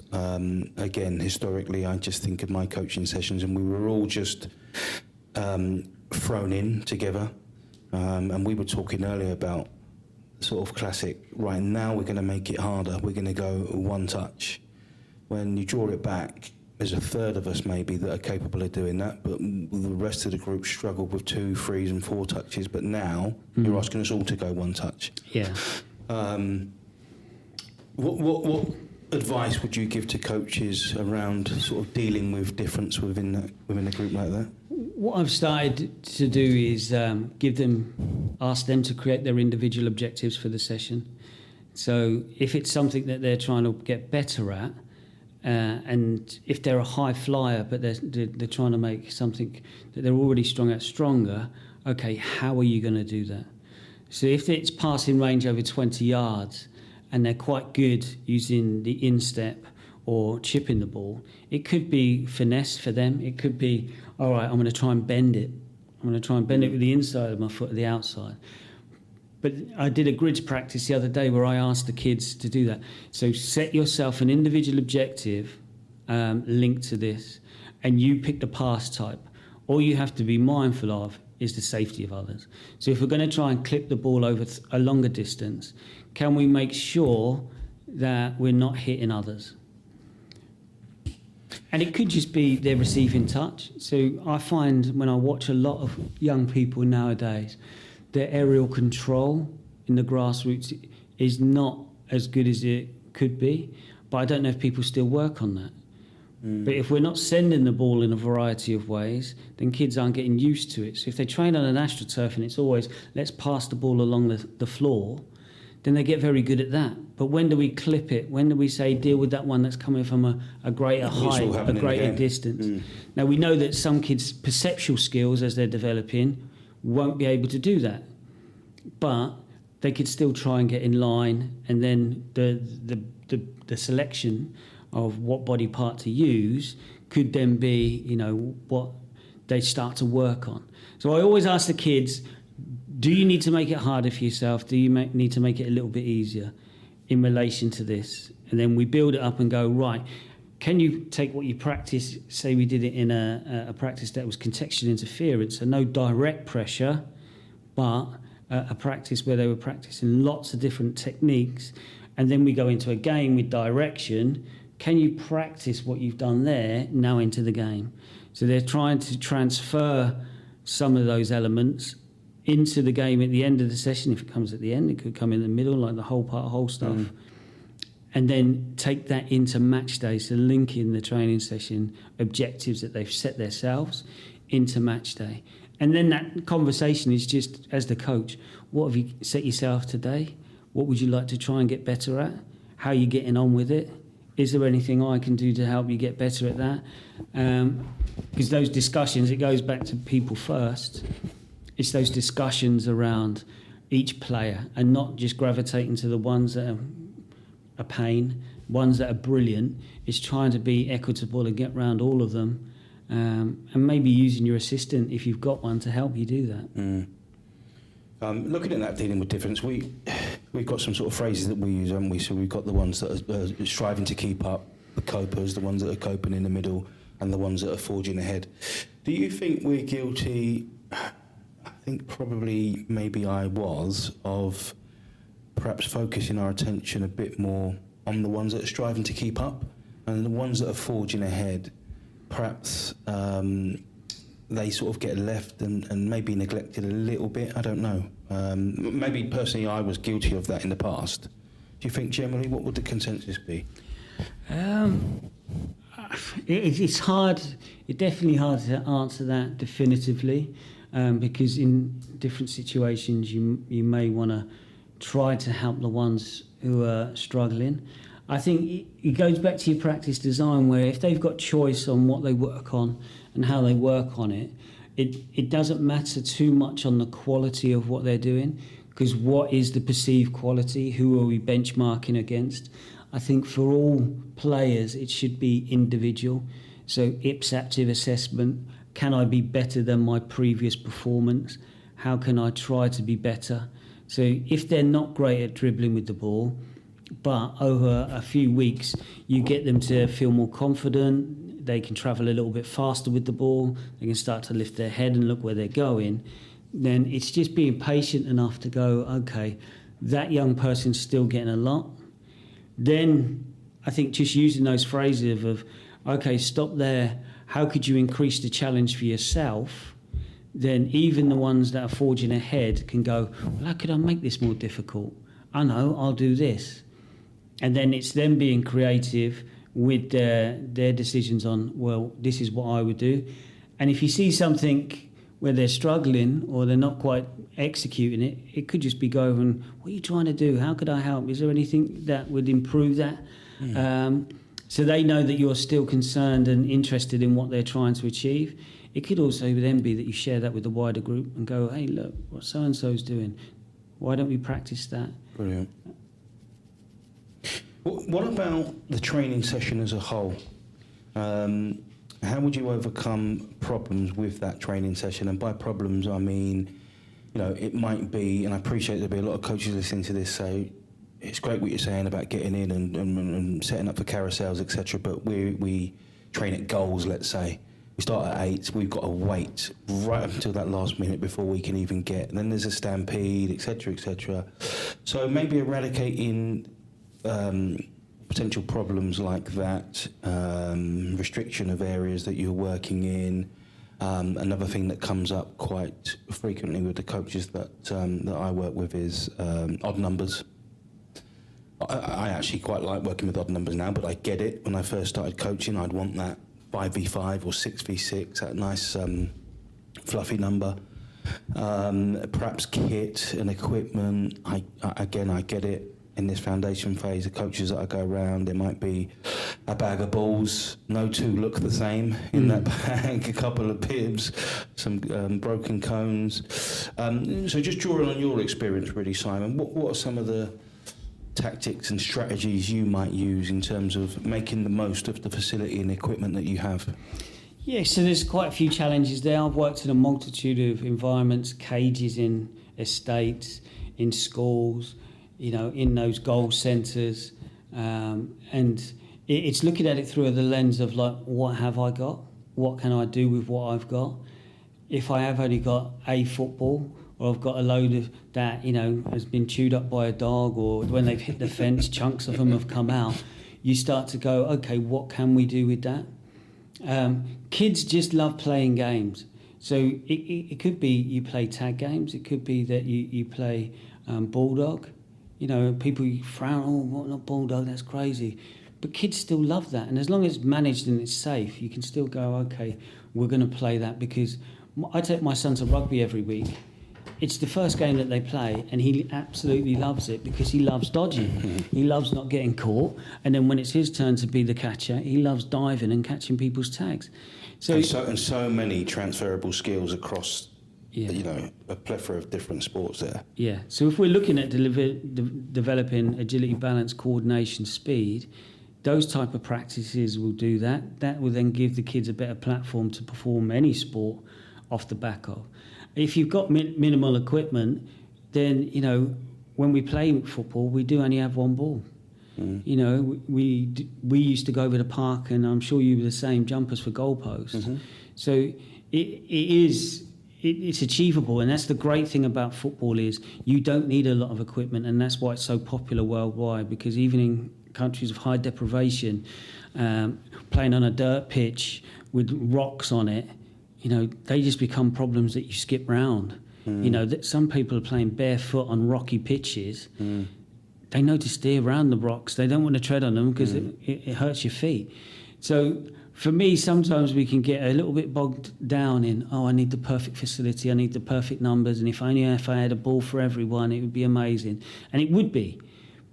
again, historically, I just think of my coaching sessions and we were all just thrown in together, and we were talking earlier about sort of classic, right, now we're going to make it harder, we're going to go one touch. When you draw it back, there's a third of us maybe that are capable of doing that, but the rest of the group struggled with 2, 3 and 4 touches. But now you're asking us all to go one touch. Yeah. What advice would you give to coaches around sort of dealing with difference within a group like that? What I've started to do is ask them to create their individual objectives for the session. So if it's something that they're trying to get better at, and if they're a high flyer but they're trying to make something that they're already strong at stronger, okay, how are you going to do that? So if it's passing range over 20 yards and they're quite good using the instep or chipping the ball, it could be finesse for them. It could be, all right, I'm going to try and bend it. I'm going to try and bend it with the inside of my foot or the outside. But I did a grids practice the other day where I asked the kids to do that. So set yourself an individual objective linked to this, and you pick the pass type. All you have to be mindful of is the safety of others. So if we're going to try and clip the ball over a longer distance, can we make sure that we're not hitting others? And it could just be their receiving touch. So I find when I watch a lot of young people nowadays, their aerial control in the grassroots is not as good as it could be, but I don't know if people still work on that. But if we're not sending the ball in a variety of ways, then kids aren't getting used to it. So if they train on an AstroTurf and it's always, let's pass the ball along the floor, then they get very good at that. But when do we clip it? When do we say, deal with that one that's coming from a greater height, a greater distance? Now, we know that some kids' perceptual skills as they're developing won't be able to do that, but they could still try and get in line, and then the selection of what body part to use could then be, what they start to work on. So I always ask the kids, do you need to make it harder for yourself? Do you need to make it a little bit easier in relation to this? And then we build it up and go, right, can you take what you practice, say we did it in a practice that was contextual interference, so no direct pressure, but a practice where they were practicing lots of different techniques, and then we go into a game with direction. Can you practice what you've done there now into the game? So they're trying to transfer some of those elements into the game at the end of the session. If it comes at the end, it could come in the middle, like the whole stuff. and then take that into match day, so link in the training session objectives that they've set themselves into match day. And then that conversation is just, as the coach, what have you set yourself today? What would you like to try and get better at? How are you getting on with it? Is there anything I can do to help you get better at that? Because those discussions, it goes back to people first. It's those discussions around each player and not just gravitating to the ones that are a pain, ones that are brilliant. It's trying to be equitable and get around all of them, and maybe using your assistant, if you've got one, to help you do that. Looking at that, dealing with difference, we've got some sort of phrases that we use, haven't we? So we've got the ones that are striving to keep up, the copers, the ones that are coping in the middle, and the ones that are forging ahead. Do you think we're guilty, I think probably maybe I was, of perhaps focusing our attention a bit more on the ones that are striving to keep up, and the ones that are forging ahead, perhaps they sort of get left and maybe neglected a little bit? I don't know. Maybe personally I was guilty of that in the past. Do you think generally, what would the consensus be? It's hard. It's definitely hard to answer that definitively, because in different situations you may want to try to help the ones who are struggling. I think it goes back to your practice design, where if they've got choice on what they work on and how they work on it, it doesn't matter too much on the quality of what they're doing, because what is the perceived quality? Who are we benchmarking against? I think for all players it should be individual. So ipsactive assessment, can I be better than my previous performance? How can I try to be better? So if they're not great at dribbling with the ball, but over a few weeks you get them to feel more confident, they can travel a little bit faster with the ball, they can start to lift their head and look where they're going, then it's just being patient enough to go, okay, that young person's still getting a lot. Then I think just using those phrases of, okay, stop there, how could you increase the challenge for yourself? Then even the ones that are forging ahead can go, well, how could I make this more difficult? I know, I'll do this. And then it's them being creative with their decisions on, well, this is what I would do. And if you see something where they're struggling or they're not quite executing it, it could just be going, what are you trying to do? How could I help? Is there anything that would improve that? So they know that you're still concerned and interested in what they're trying to achieve. It could also then be that you share that with the wider group and go, hey, look, what so-and-so's doing. Why don't we practice that? Brilliant. What about the training session as a whole? How would you overcome problems with that training session? And by problems, I mean, it might be, and I appreciate there'll be a lot of coaches listening to this, so it's great what you're saying about getting in and setting up for carousels, etc. But we train at goals, let's say. We start at 8, we've got to wait right up until that last minute before we can even get. And then there's a stampede, etc., etc. So maybe eradicating potential problems like that, restriction of areas that you're working in. Another thing that comes up quite frequently with the coaches that I work with is odd numbers. I actually quite like working with odd numbers now, but I get it. When I first started coaching, I'd want that 5v5 or 6v6, that nice fluffy number. Perhaps kit and equipment. I get it. In this foundation phase, the coaches that I go around, there might be a bag of balls. No two look the same in that bag. A couple of bibs, some broken cones. So just drawing on your experience, really, Simon, what are some of the tactics and strategies you might use in terms of making the most of the facility and equipment that you have? Yeah, so there's quite a few challenges there. I've worked in a multitude of environments, cages in estates, in schools, in those goal centres, and it's looking at it through the lens of like, what have I got? What can I do with what I've got? If I have only got a football, or I've got a load of that, has been chewed up by a dog, or when they've hit the fence, chunks of them have come out, you start to go, okay, what can we do with that? Kids just love playing games. So it could be you play tag games. It could be that you play Bulldog. You know, people frown, oh, what, not bulldog, that's crazy. But kids still love that. And as long as it's managed and it's safe, you can still go, okay, we're going to play that. Because I take my son to rugby every week. It's the first game that they play, and he absolutely loves it because he loves dodging. He loves not getting caught. And then when it's his turn to be the catcher, he loves diving and catching people's tags. So many transferable skills across, a plethora of different sports there. Yeah. So if we're looking at developing agility, balance, coordination, speed, those type of practices will do that. That will then give the kids a better platform to perform any sport off the back of. If you've got minimal equipment, then, when we play football, we do only have one ball. You know, we used to go over the park, and I'm sure you were the same, jumpers for goalposts. So it's achievable, and that's the great thing about football is you don't need a lot of equipment, and that's why it's so popular worldwide, because even in countries of high deprivation, playing on a dirt pitch with rocks on it, they just become problems that you skip round. That some people are playing barefoot on rocky pitches. They know to steer around the rocks. They don't want to tread on them because it hurts your feet. So for me, sometimes we can get a little bit bogged down in, I need the perfect facility, I need the perfect numbers, and if I had a ball for everyone, it would be amazing. And it would be.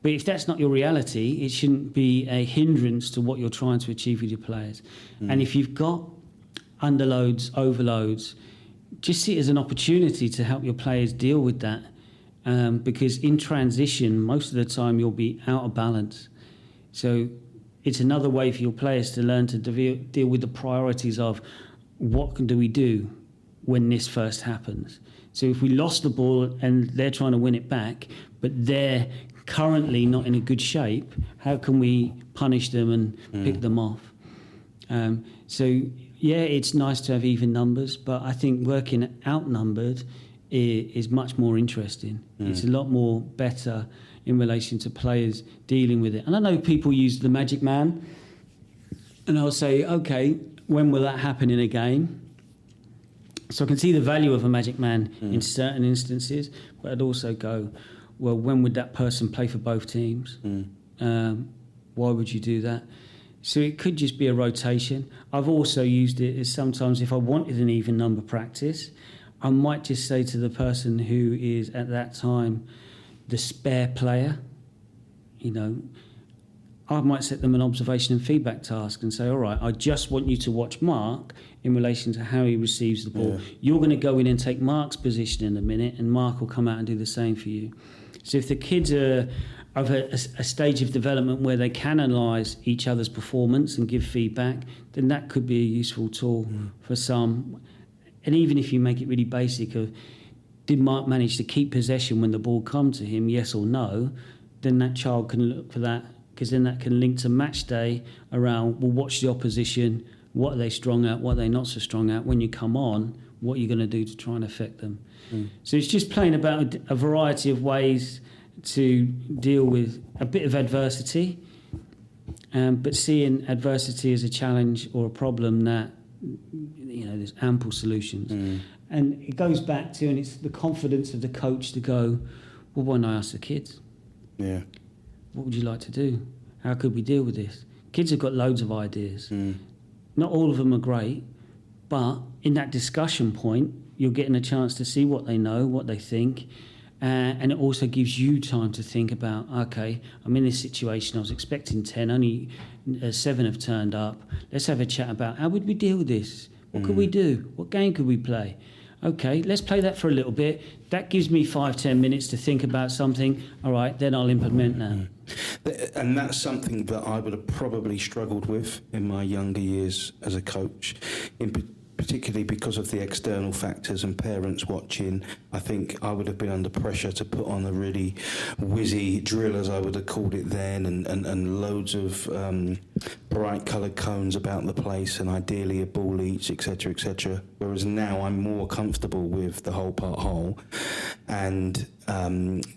But if that's not your reality, it shouldn't be a hindrance to what you're trying to achieve with your players. And if you've got underloads, overloads, just see it as an opportunity to help your players deal with that. Because in transition, most of the time you'll be out of balance. So it's another way for your players to learn to deal with the priorities of what do we do when this first happens. So if we lost the ball and they're trying to win it back, but they're currently not in a good shape, how can we punish them and pick them off? It's nice to have even numbers, but I think working outnumbered is much more interesting. It's a lot more better in relation to players dealing with it. And I know people use the magic man, and I'll say, okay, when will that happen in a game? So I can see the value of a magic man in certain instances, but I'd also go, well, when would that person play for both teams? Why would you do that? So it could just be a rotation. I've also used it as sometimes if I wanted an even number practice, I might just say to the person who is at that time the spare player, I might set them an observation and feedback task and say, all right, I just want you to watch Mark in relation to how he receives the ball. Yeah. You're going to go in and take Mark's position in a minute, and Mark will come out and do the same for you. So if the kids are of a stage of development where they can analyse each other's performance and give feedback, then that could be a useful tool for some. And even if you make it really basic of, did Mark manage to keep possession when the ball come to him, yes or no, then that child can look for that, because then that can link to match day around, well, watch the opposition, what are they strong at, what are they not so strong at, when you come on, what are you going to do to try and affect them. So it's just playing about a variety of ways to deal with a bit of adversity, but seeing adversity as a challenge or a problem that, there's ample solutions. And it goes back to, and it's the confidence of the coach to go, well, why not ask the kids? Yeah. What would you like to do? How could we deal with this? Kids have got loads of ideas. Not all of them are great, but in that discussion point, you're getting a chance to see what they know, what they think, and it also gives you time to think about, okay, I'm in this situation, I was expecting 10, only 7 have turned up. Let's have a chat about how would we deal with this? What could we do? What game could we play? Okay, let's play that for a little bit. That gives me 5-10 minutes to think about something. All right, then I'll implement that. And that's something that I would have probably struggled with in my younger years as a coach, particularly because of the external factors and parents watching. I think I would have been under pressure to put on a really whizzy drill, as I would have called it then, and loads of bright coloured cones about the place, and ideally a ball each, etc., etc. Whereas now I'm more comfortable with the whole part whole, and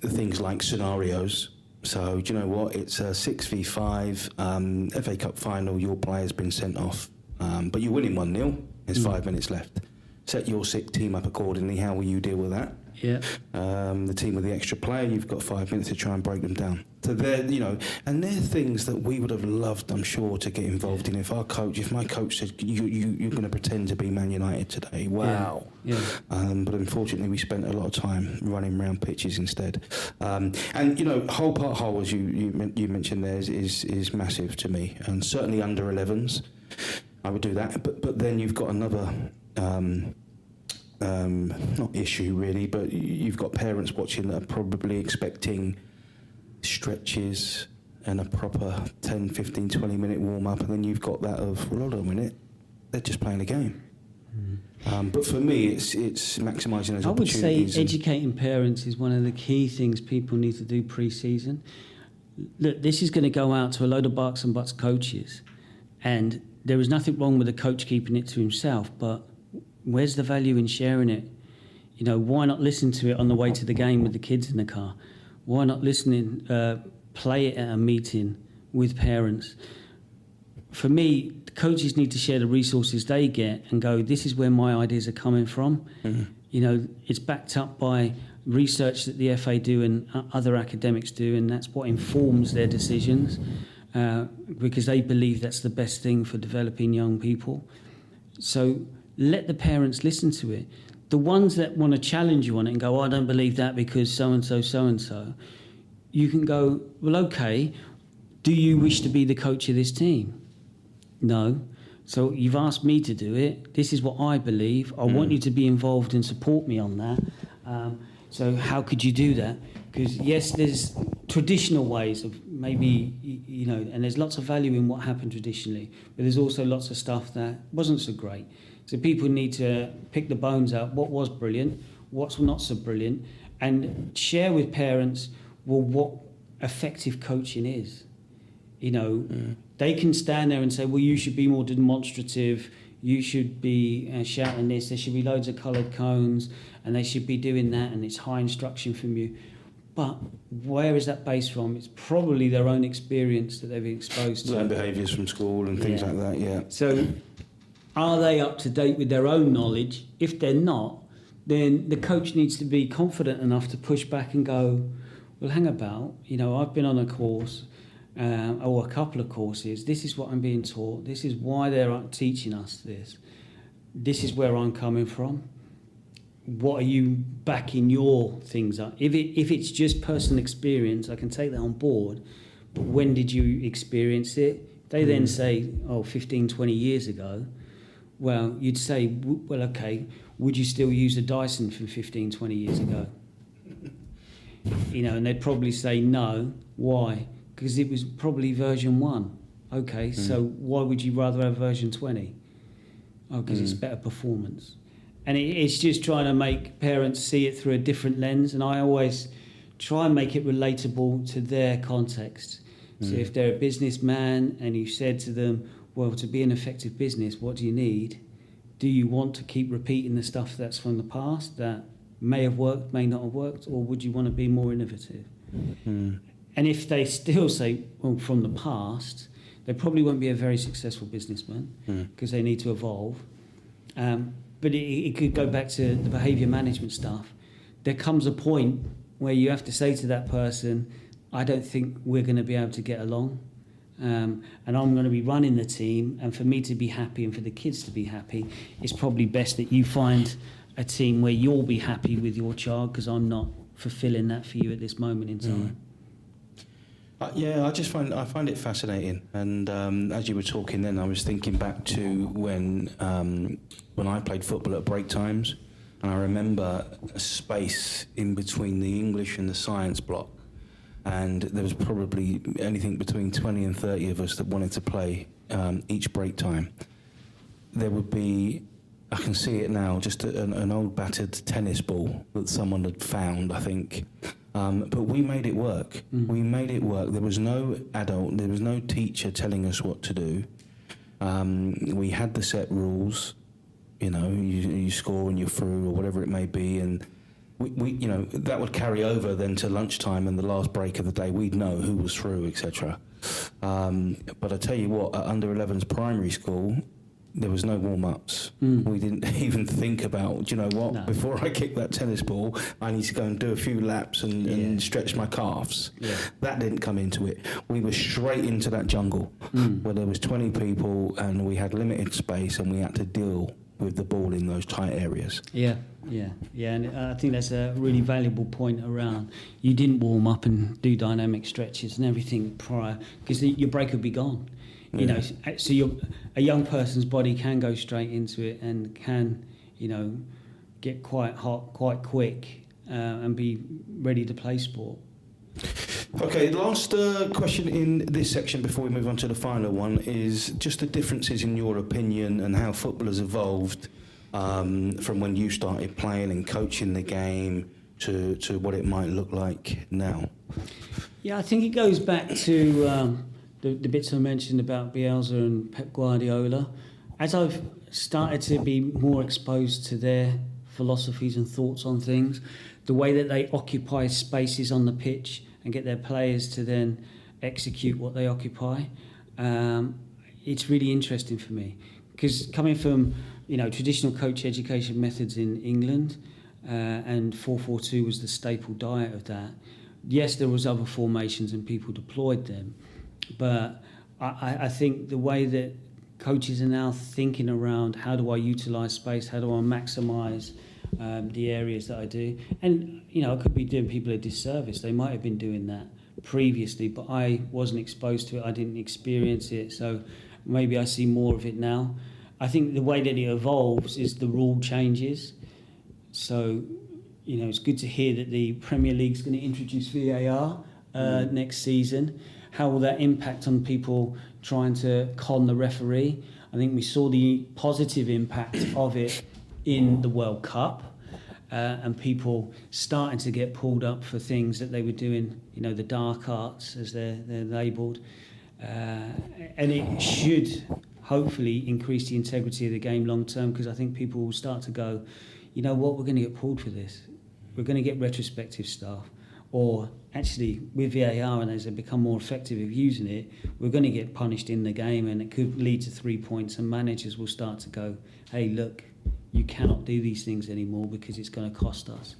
things like scenarios. So do you know what? It's a 6v5 FA Cup final. Your player's been sent off, but you're winning 1-0. There's 5 minutes left. Set your sick team up accordingly. How will you deal with that? Yeah. The team with the extra player, you've got 5 minutes to try and break them down. So and they're things that we would have loved, I'm sure, to get involved in. If my coach said, you're going to pretend to be Man United today, wow. Yeah. But unfortunately, we spent a lot of time running around pitches instead. Whole part whole, as you mentioned there, is massive to me, and certainly under 11s, I would do that. But then you've got another. Not issue really, but you've got parents watching that are probably expecting stretches and a proper 10, 15, 20 minute warm up, and then you've got that of, well, hold on a minute, they're just playing a game. But for me, it's maximising those opportunities. I would say educating parents is one of the key things people need to do pre-season. Look, this is going to go out to a load of Berks and Bucks coaches, and there is nothing wrong with a coach keeping it to himself, but where's the value in sharing it? Why not listen to it on the way to the game with the kids in the car? Why not play it at a meeting with parents? For me, the coaches need to share the resources they get and go, this is where my ideas are coming from. Mm-hmm. It's backed up by research that the FA do and other academics do, and that's what informs their decisions because they believe that's the best thing for developing young people. So let the parents listen to it. The ones that want to challenge you on it and go, I don't believe that because so-and-so, you can go, well, okay, do you wish to be the coach of this team? No. So you've asked me to do it. This is what I believe. I want you to be involved and support me on that. So how could you do that? Because, yes, there's traditional ways of maybe, and there's lots of value in what happened traditionally, but there's also lots of stuff that wasn't so great. So people need to pick the bones out, what was brilliant, what's not so brilliant, and share with parents, what effective coaching is. They can stand there and say, well, you should be more demonstrative, you should be shouting this, there should be loads of coloured cones, and they should be doing that, and it's high instruction from you. But where is that based from? It's probably their own experience that they've been exposed to. Learn behaviours from school and things like that, yeah. So are they up to date with their own knowledge? If they're not, then the coach needs to be confident enough to push back and go, well, hang about, I've been on a course or a couple of courses. This is what I'm being taught. This is why they're teaching us this. This is where I'm coming from. What are you backing your things up? If it's just personal experience, I can take that on board. But when did you experience it? They then say, 15, 20 years ago. Well, you'd say, well, okay, would you still use a Dyson from 15, 20 years ago? And they'd probably say no. Why? Because it was probably version 1. Okay, so why would you rather have version 20? Oh, because it's better performance. And it's just trying to make parents see it through a different lens. And I always try and make it relatable to their context. So if they're a businessman and you said to them, well, to be an effective business, what do you need? Do you want to keep repeating the stuff that's from the past that may have worked, may not have worked, or would you want to be more innovative? And if they still say, well, from the past, they probably won't be a very successful businessman because they need to evolve. But it could go back to the behaviour management stuff. There comes a point where you have to say to that person, I don't think we're going to be able to get along. And I'm going to be running the team, and for me to be happy and for the kids to be happy, it's probably best that you find a team where you'll be happy with your child, because I'm not fulfilling that for you at this moment in time. I find it fascinating, and as you were talking then, I was thinking back to when I played football at break times, and I remember a space in between the English and the science block, and there was probably anything between 20 and 30 of us that wanted to play each break time. There would be, I can see it now, just an old battered tennis ball that someone had found, I think. But we made it work. We made it work. There was no adult, there was no teacher telling us what to do. We had the set rules, you score and you're through, or whatever it may be, and we that would carry over then to lunchtime and the last break of the day. We'd know who was through, etc. But I tell you what, at under 11s primary school, there was no warm-ups. We didn't even think about, do you know what, before I kick that tennis ball, I need to go and do a few laps and stretch my calves. Yeah. That didn't come into it. We were straight into that jungle where there was 20 people and we had limited space and we had to deal with the ball in those tight areas. Yeah, and I think that's a really valuable point around. You didn't warm up and do dynamic stretches and everything prior, because your break would be gone. You know, so a young person's body can go straight into it and can, you know, get quite hot quite quick and be ready to play sport. Okay, last question in this section before we move on to the final one is just the differences in your opinion and how football has evolved from when you started playing and coaching the game to what it might look like now. Yeah, I think it goes back to the bits I mentioned about Bielsa and Pep Guardiola. As I've started to be more exposed to their philosophies and thoughts on things, the way that they occupy spaces on the pitch and get their players to then execute what they occupy, it's really interesting for me. Because coming from, you know, traditional coach education methods in England, and 4-4-2 was the staple diet of that. Yes, there was other formations and people deployed them, but I think the way that coaches are now thinking around how do I utilise space, how do I maximise the areas that I do, and you know, I could be doing people a disservice. They might have been doing that previously, but I wasn't exposed to it, I didn't experience it, so maybe I see more of it now. I think the way that it evolves is the rule changes. So, you know, it's good to hear that the Premier League's going to introduce VAR next season. How will that impact on people trying to con the referee? I think we saw the positive impact of it in the World Cup, and people starting to get pulled up for things that they were doing, you know, the dark arts as they're labelled. And it should hopefully increase the integrity of the game long term, because I think people will start to go, you know what, we're going to get pulled for this. We're going to get retrospective stuff. Or actually, with VAR, and as they become more effective of using it, we're going to get punished in the game, and it could lead to 3 points, and managers will start to go, hey, look, you cannot do these things anymore because it's going to cost us.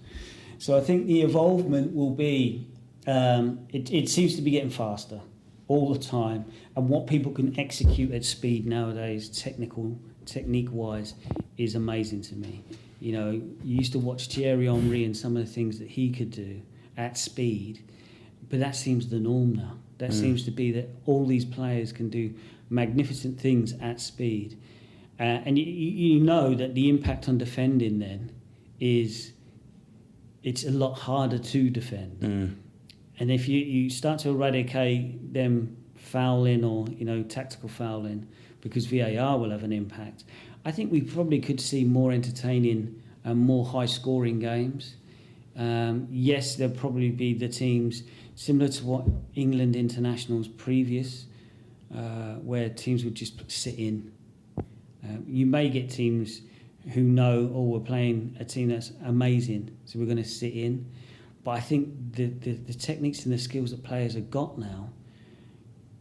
So I think the evolvement will be, it seems to be getting faster all the time, and what people can execute at speed nowadays, technique-wise, is amazing to me. You know, you used to watch Thierry Henry and some of the things that he could do at speed, but that seems the norm now. That seems to be that all these players can do magnificent things at speed, and you know that the impact on defending then is it's a lot harder to defend. And if you start to eradicate them fouling or, you know, tactical fouling, because VAR will have an impact, I think we probably could see more entertaining and more high-scoring games. Yes, there'll probably be the teams similar to what England internationals previous, where teams would just sit in. You may get teams who know, oh, we're playing a team that's amazing, so we're going to sit in. But I think the techniques and the skills that players have got now,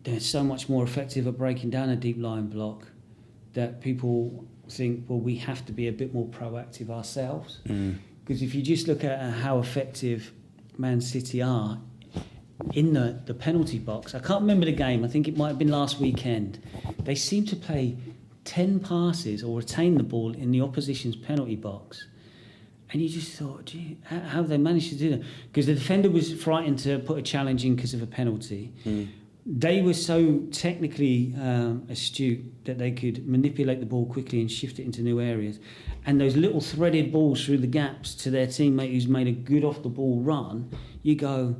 they're so much more effective at breaking down a deep line block that people think, well, we have to be a bit more proactive ourselves. Because if you just look at how effective Man City are in the penalty box, I can't remember the game, I think it might have been last weekend, they seem to play 10 passes or retain the ball in the opposition's penalty box. And you just thought, gee, how have they managed to do that? Because the defender was frightened to put a challenge in because of a penalty. They were so technically astute that they could manipulate the ball quickly and shift it into new areas. And those little threaded balls through the gaps to their teammate who's made a good off-the-ball run, you go,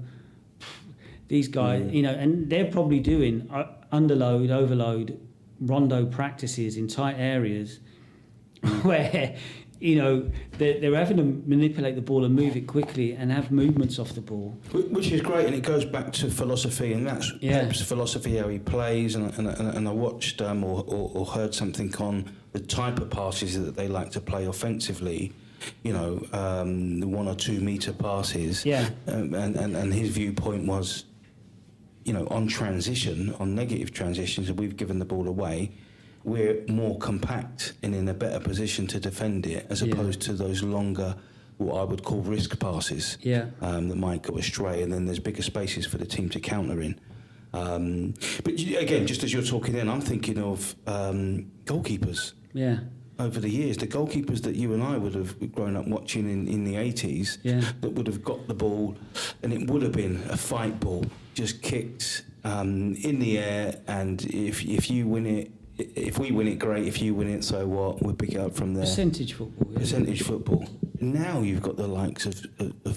these guys, you know, and they're probably doing underload, overload, rondo practices in tight areas where, you know, they're having to manipulate the ball and move it quickly and have movements off the ball. Which is great, and it goes back to philosophy, and that's Pep's philosophy, how he plays, and I watched or heard something on the type of passes that they like to play offensively, you know, the 1 or 2 metre passes. And his viewpoint was, you know, on transition, on negative transitions, we've given the ball away. we're more compact and in a better position to defend it, as opposed to those longer, what I would call risk passes, that might go astray, and then there's bigger spaces for the team to counter in. But again, just as you're talking then, I'm thinking of goalkeepers. Yeah. Over the years, the goalkeepers that you and I would have grown up watching in the 80s, that would have got the ball, and it would have been a fight ball, just kicked in the air, and if you win it, if we win it, great. If you win it, so what? We'll pick it up from there. Percentage football. Yeah. Percentage football. Now you've got the likes of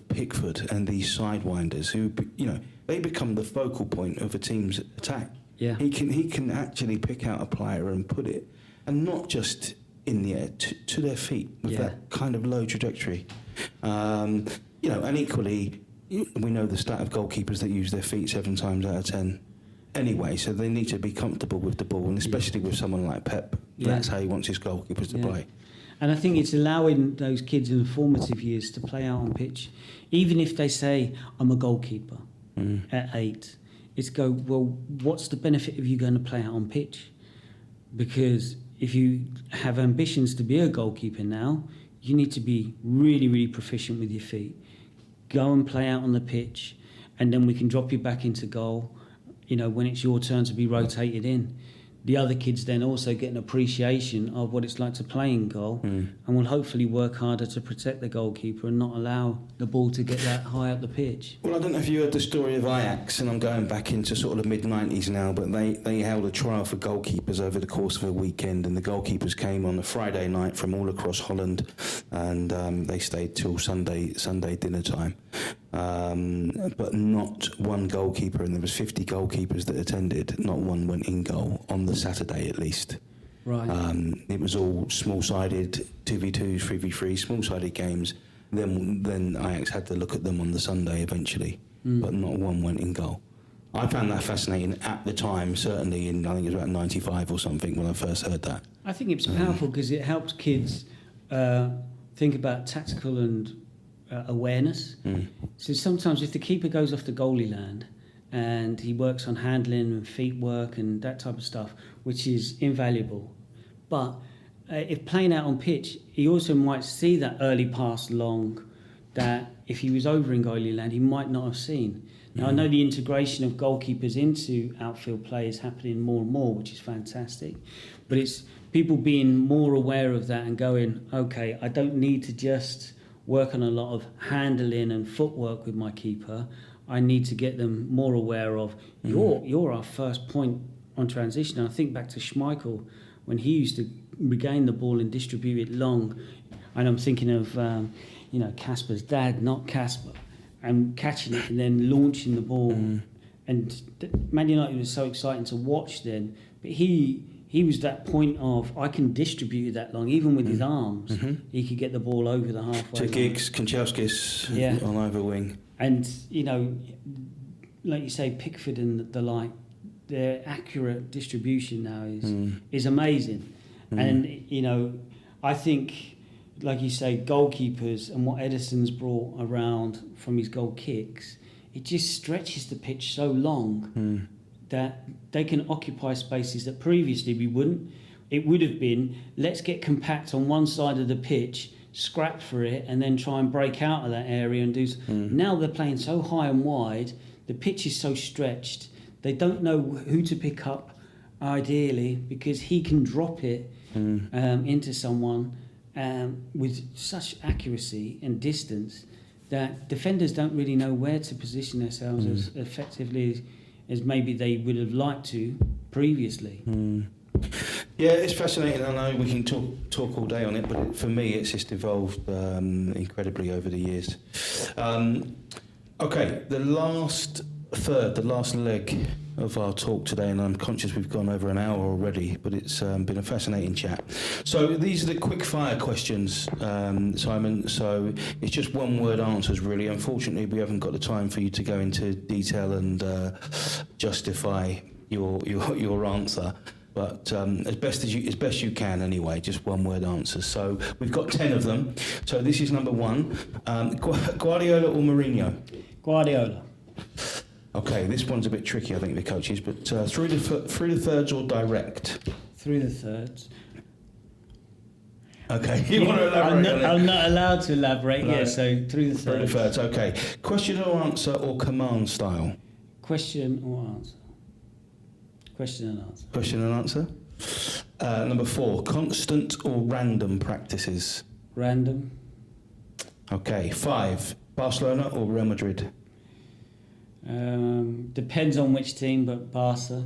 Pickford and these sidewinders who, they become the focal point of a team's attack. Yeah. He can actually pick out a player and put it, and not just in the air, to their feet with that kind of low trajectory. And equally, we know the stat of goalkeepers that use their feet 7 times out of 10. Anyway, so they need to be comfortable with the ball, and especially with someone like Pep, that's how he wants his goalkeepers to play. And I think it's allowing those kids in the formative years to play out on pitch, even if they say, I'm a goalkeeper at 8. It's go, well, what's the benefit of you going to play out on pitch? Because if you have ambitions to be a goalkeeper now, you need to be really, really proficient with your feet. Go and play out on the pitch, and then we can drop you back into goal, when it's your turn to be rotated in. The other kids then also get an appreciation of what it's like to play in goal, and will hopefully work harder to protect the goalkeeper and not allow the ball to get that high up the pitch. Well, I don't know if you heard the story of Ajax, and I'm going back into sort of the mid-90s now, but they held a trial for goalkeepers over the course of a weekend, and the goalkeepers came on a Friday night from all across Holland, and they stayed till Sunday dinner time. But not one goalkeeper, and there was 50 goalkeepers that attended, not one went in goal on the Saturday at least. Right. It was all small-sided 2v2s, 3v3, small-sided games. Then Ajax had to look at them on the Sunday eventually, but not one went in goal. I found that fascinating at the time, certainly I think it was about 95 or something when I first heard that. I think it's powerful because it helps kids think about tactical and awareness. So sometimes if the keeper goes off the goalie land and he works on handling and feet work and that type of stuff, which is invaluable, but if playing out on pitch, he also might see that early pass long that if he was over in goalie land he might not have seen. Now I know the integration of goalkeepers into outfield play is happening more and more, which is fantastic, but it's people being more aware of that and going, okay, I don't need to just work on a lot of handling and footwork with my keeper. I need to get them more aware of you're our first point on transition. And I think back to Schmeichel when he used to regain the ball and distribute it long. And I'm thinking of Casper's dad, not Casper, and catching it and then launching the ball. And Man United was so exciting to watch then. But he was that point of, I can distribute it that long, even with his arms. He could get the ball over the halfway line. To Giggs, Kanchelskis on either wing. And, like you say, Pickford and the like, their accurate distribution now is amazing. And, I think, like you say, goalkeepers and what Edison's brought around from his goal kicks, it just stretches the pitch so long that they can occupy spaces that previously we wouldn't. It would have been, let's get compact on one side of the pitch, scrap for it, and then try and break out of that area and do... Now they're playing so high and wide, the pitch is so stretched, they don't know who to pick up, ideally, because he can drop it into someone with such accuracy and distance that defenders don't really know where to position themselves as effectively as maybe they would have liked to previously. Yeah, it's fascinating. I know we can talk all day on it, but for me it's just evolved incredibly over the years. Okay, the last leg of our talk today, and I'm conscious we've gone over an hour already, but it's been a fascinating chat. So these are the quick fire questions, Simon. So it's just one word answers really. Unfortunately, we haven't got the time for you to go into detail and justify your answer. But as best you can anyway, just one word answers. So we've got 10 of them. So this is number 1. Guardiola or Mourinho? Guardiola. Okay, this one's a bit tricky, I think, the coaches, but through the thirds or direct? through the thirds. Okay, you want to elaborate? I'm not allowed to elaborate. No. Yeah, so through the thirds. Through the thirds. Okay. Question or answer or command style? Question or answer. Question and answer. Question and answer. Number 4, constant or random practices? Random. Okay. 5, Barcelona or Real Madrid? Depends on which team, but Barca.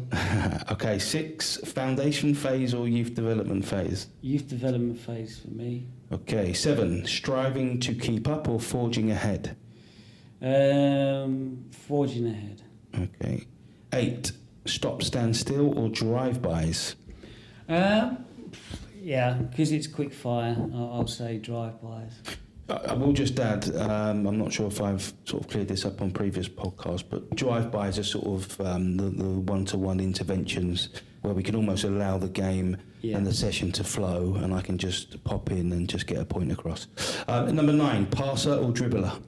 Okay. 6, foundation phase or youth development phase? Youth development phase for me. Okay. 7, striving to keep up or forging ahead? Forging ahead. Okay. 8, stop, stand still or drive-bys? Yeah, because it's quick fire, I'll say drive-bys. I will just add, I'm not sure if I've sort of cleared this up on previous podcasts, but drive-bys are sort of the one-to-one interventions where we can almost allow the game and the session to flow, and I can just pop in and just get a point across. Number 9, passer or dribbler?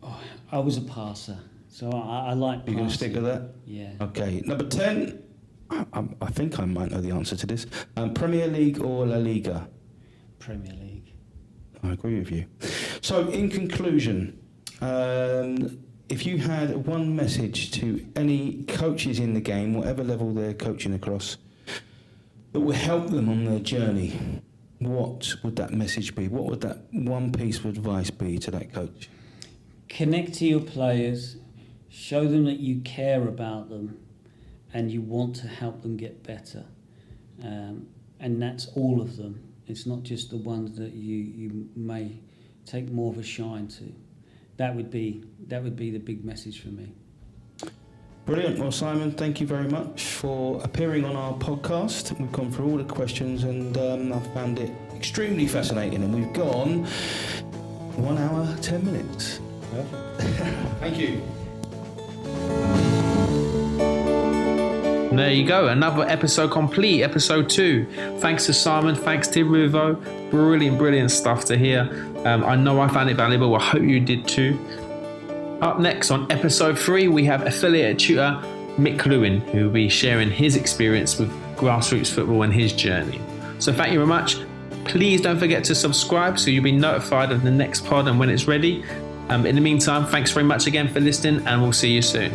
Oh, I was a passer, so I like passing. You're going to stick with that? Yeah. Okay. Number 10, I think I might know the answer to this. Premier League or La Liga? Premier League. I agree with you. So, in conclusion, if you had one message to any coaches in the game, whatever level they're coaching across, that would help them on their journey, what would that message be? What would that one piece of advice be to that coach? Connect to your players, show them that you care about them and you want to help them get better. And that's all of them. It's not just the ones that you may take more of a shine to. That would be the big message for me. Brilliant. Well, Simon, thank you very much for appearing on our podcast. We've gone through all the questions and I've found it extremely fascinating. And we've gone 1 hour, 10 minutes. Perfect. Thank you. There you go, another episode complete, episode 2. Thanks to Simon, thanks to Rivo. Brilliant stuff to hear. I know I found it valuable, I hope you did too. Up next on episode 3, we have affiliate tutor Mick Lewin, who will be sharing his experience with grassroots football and his journey. So thank you very much. Please don't forget to subscribe so you'll be notified of the next pod and when it's ready. In the meantime, thanks very much again for listening and we'll see you soon.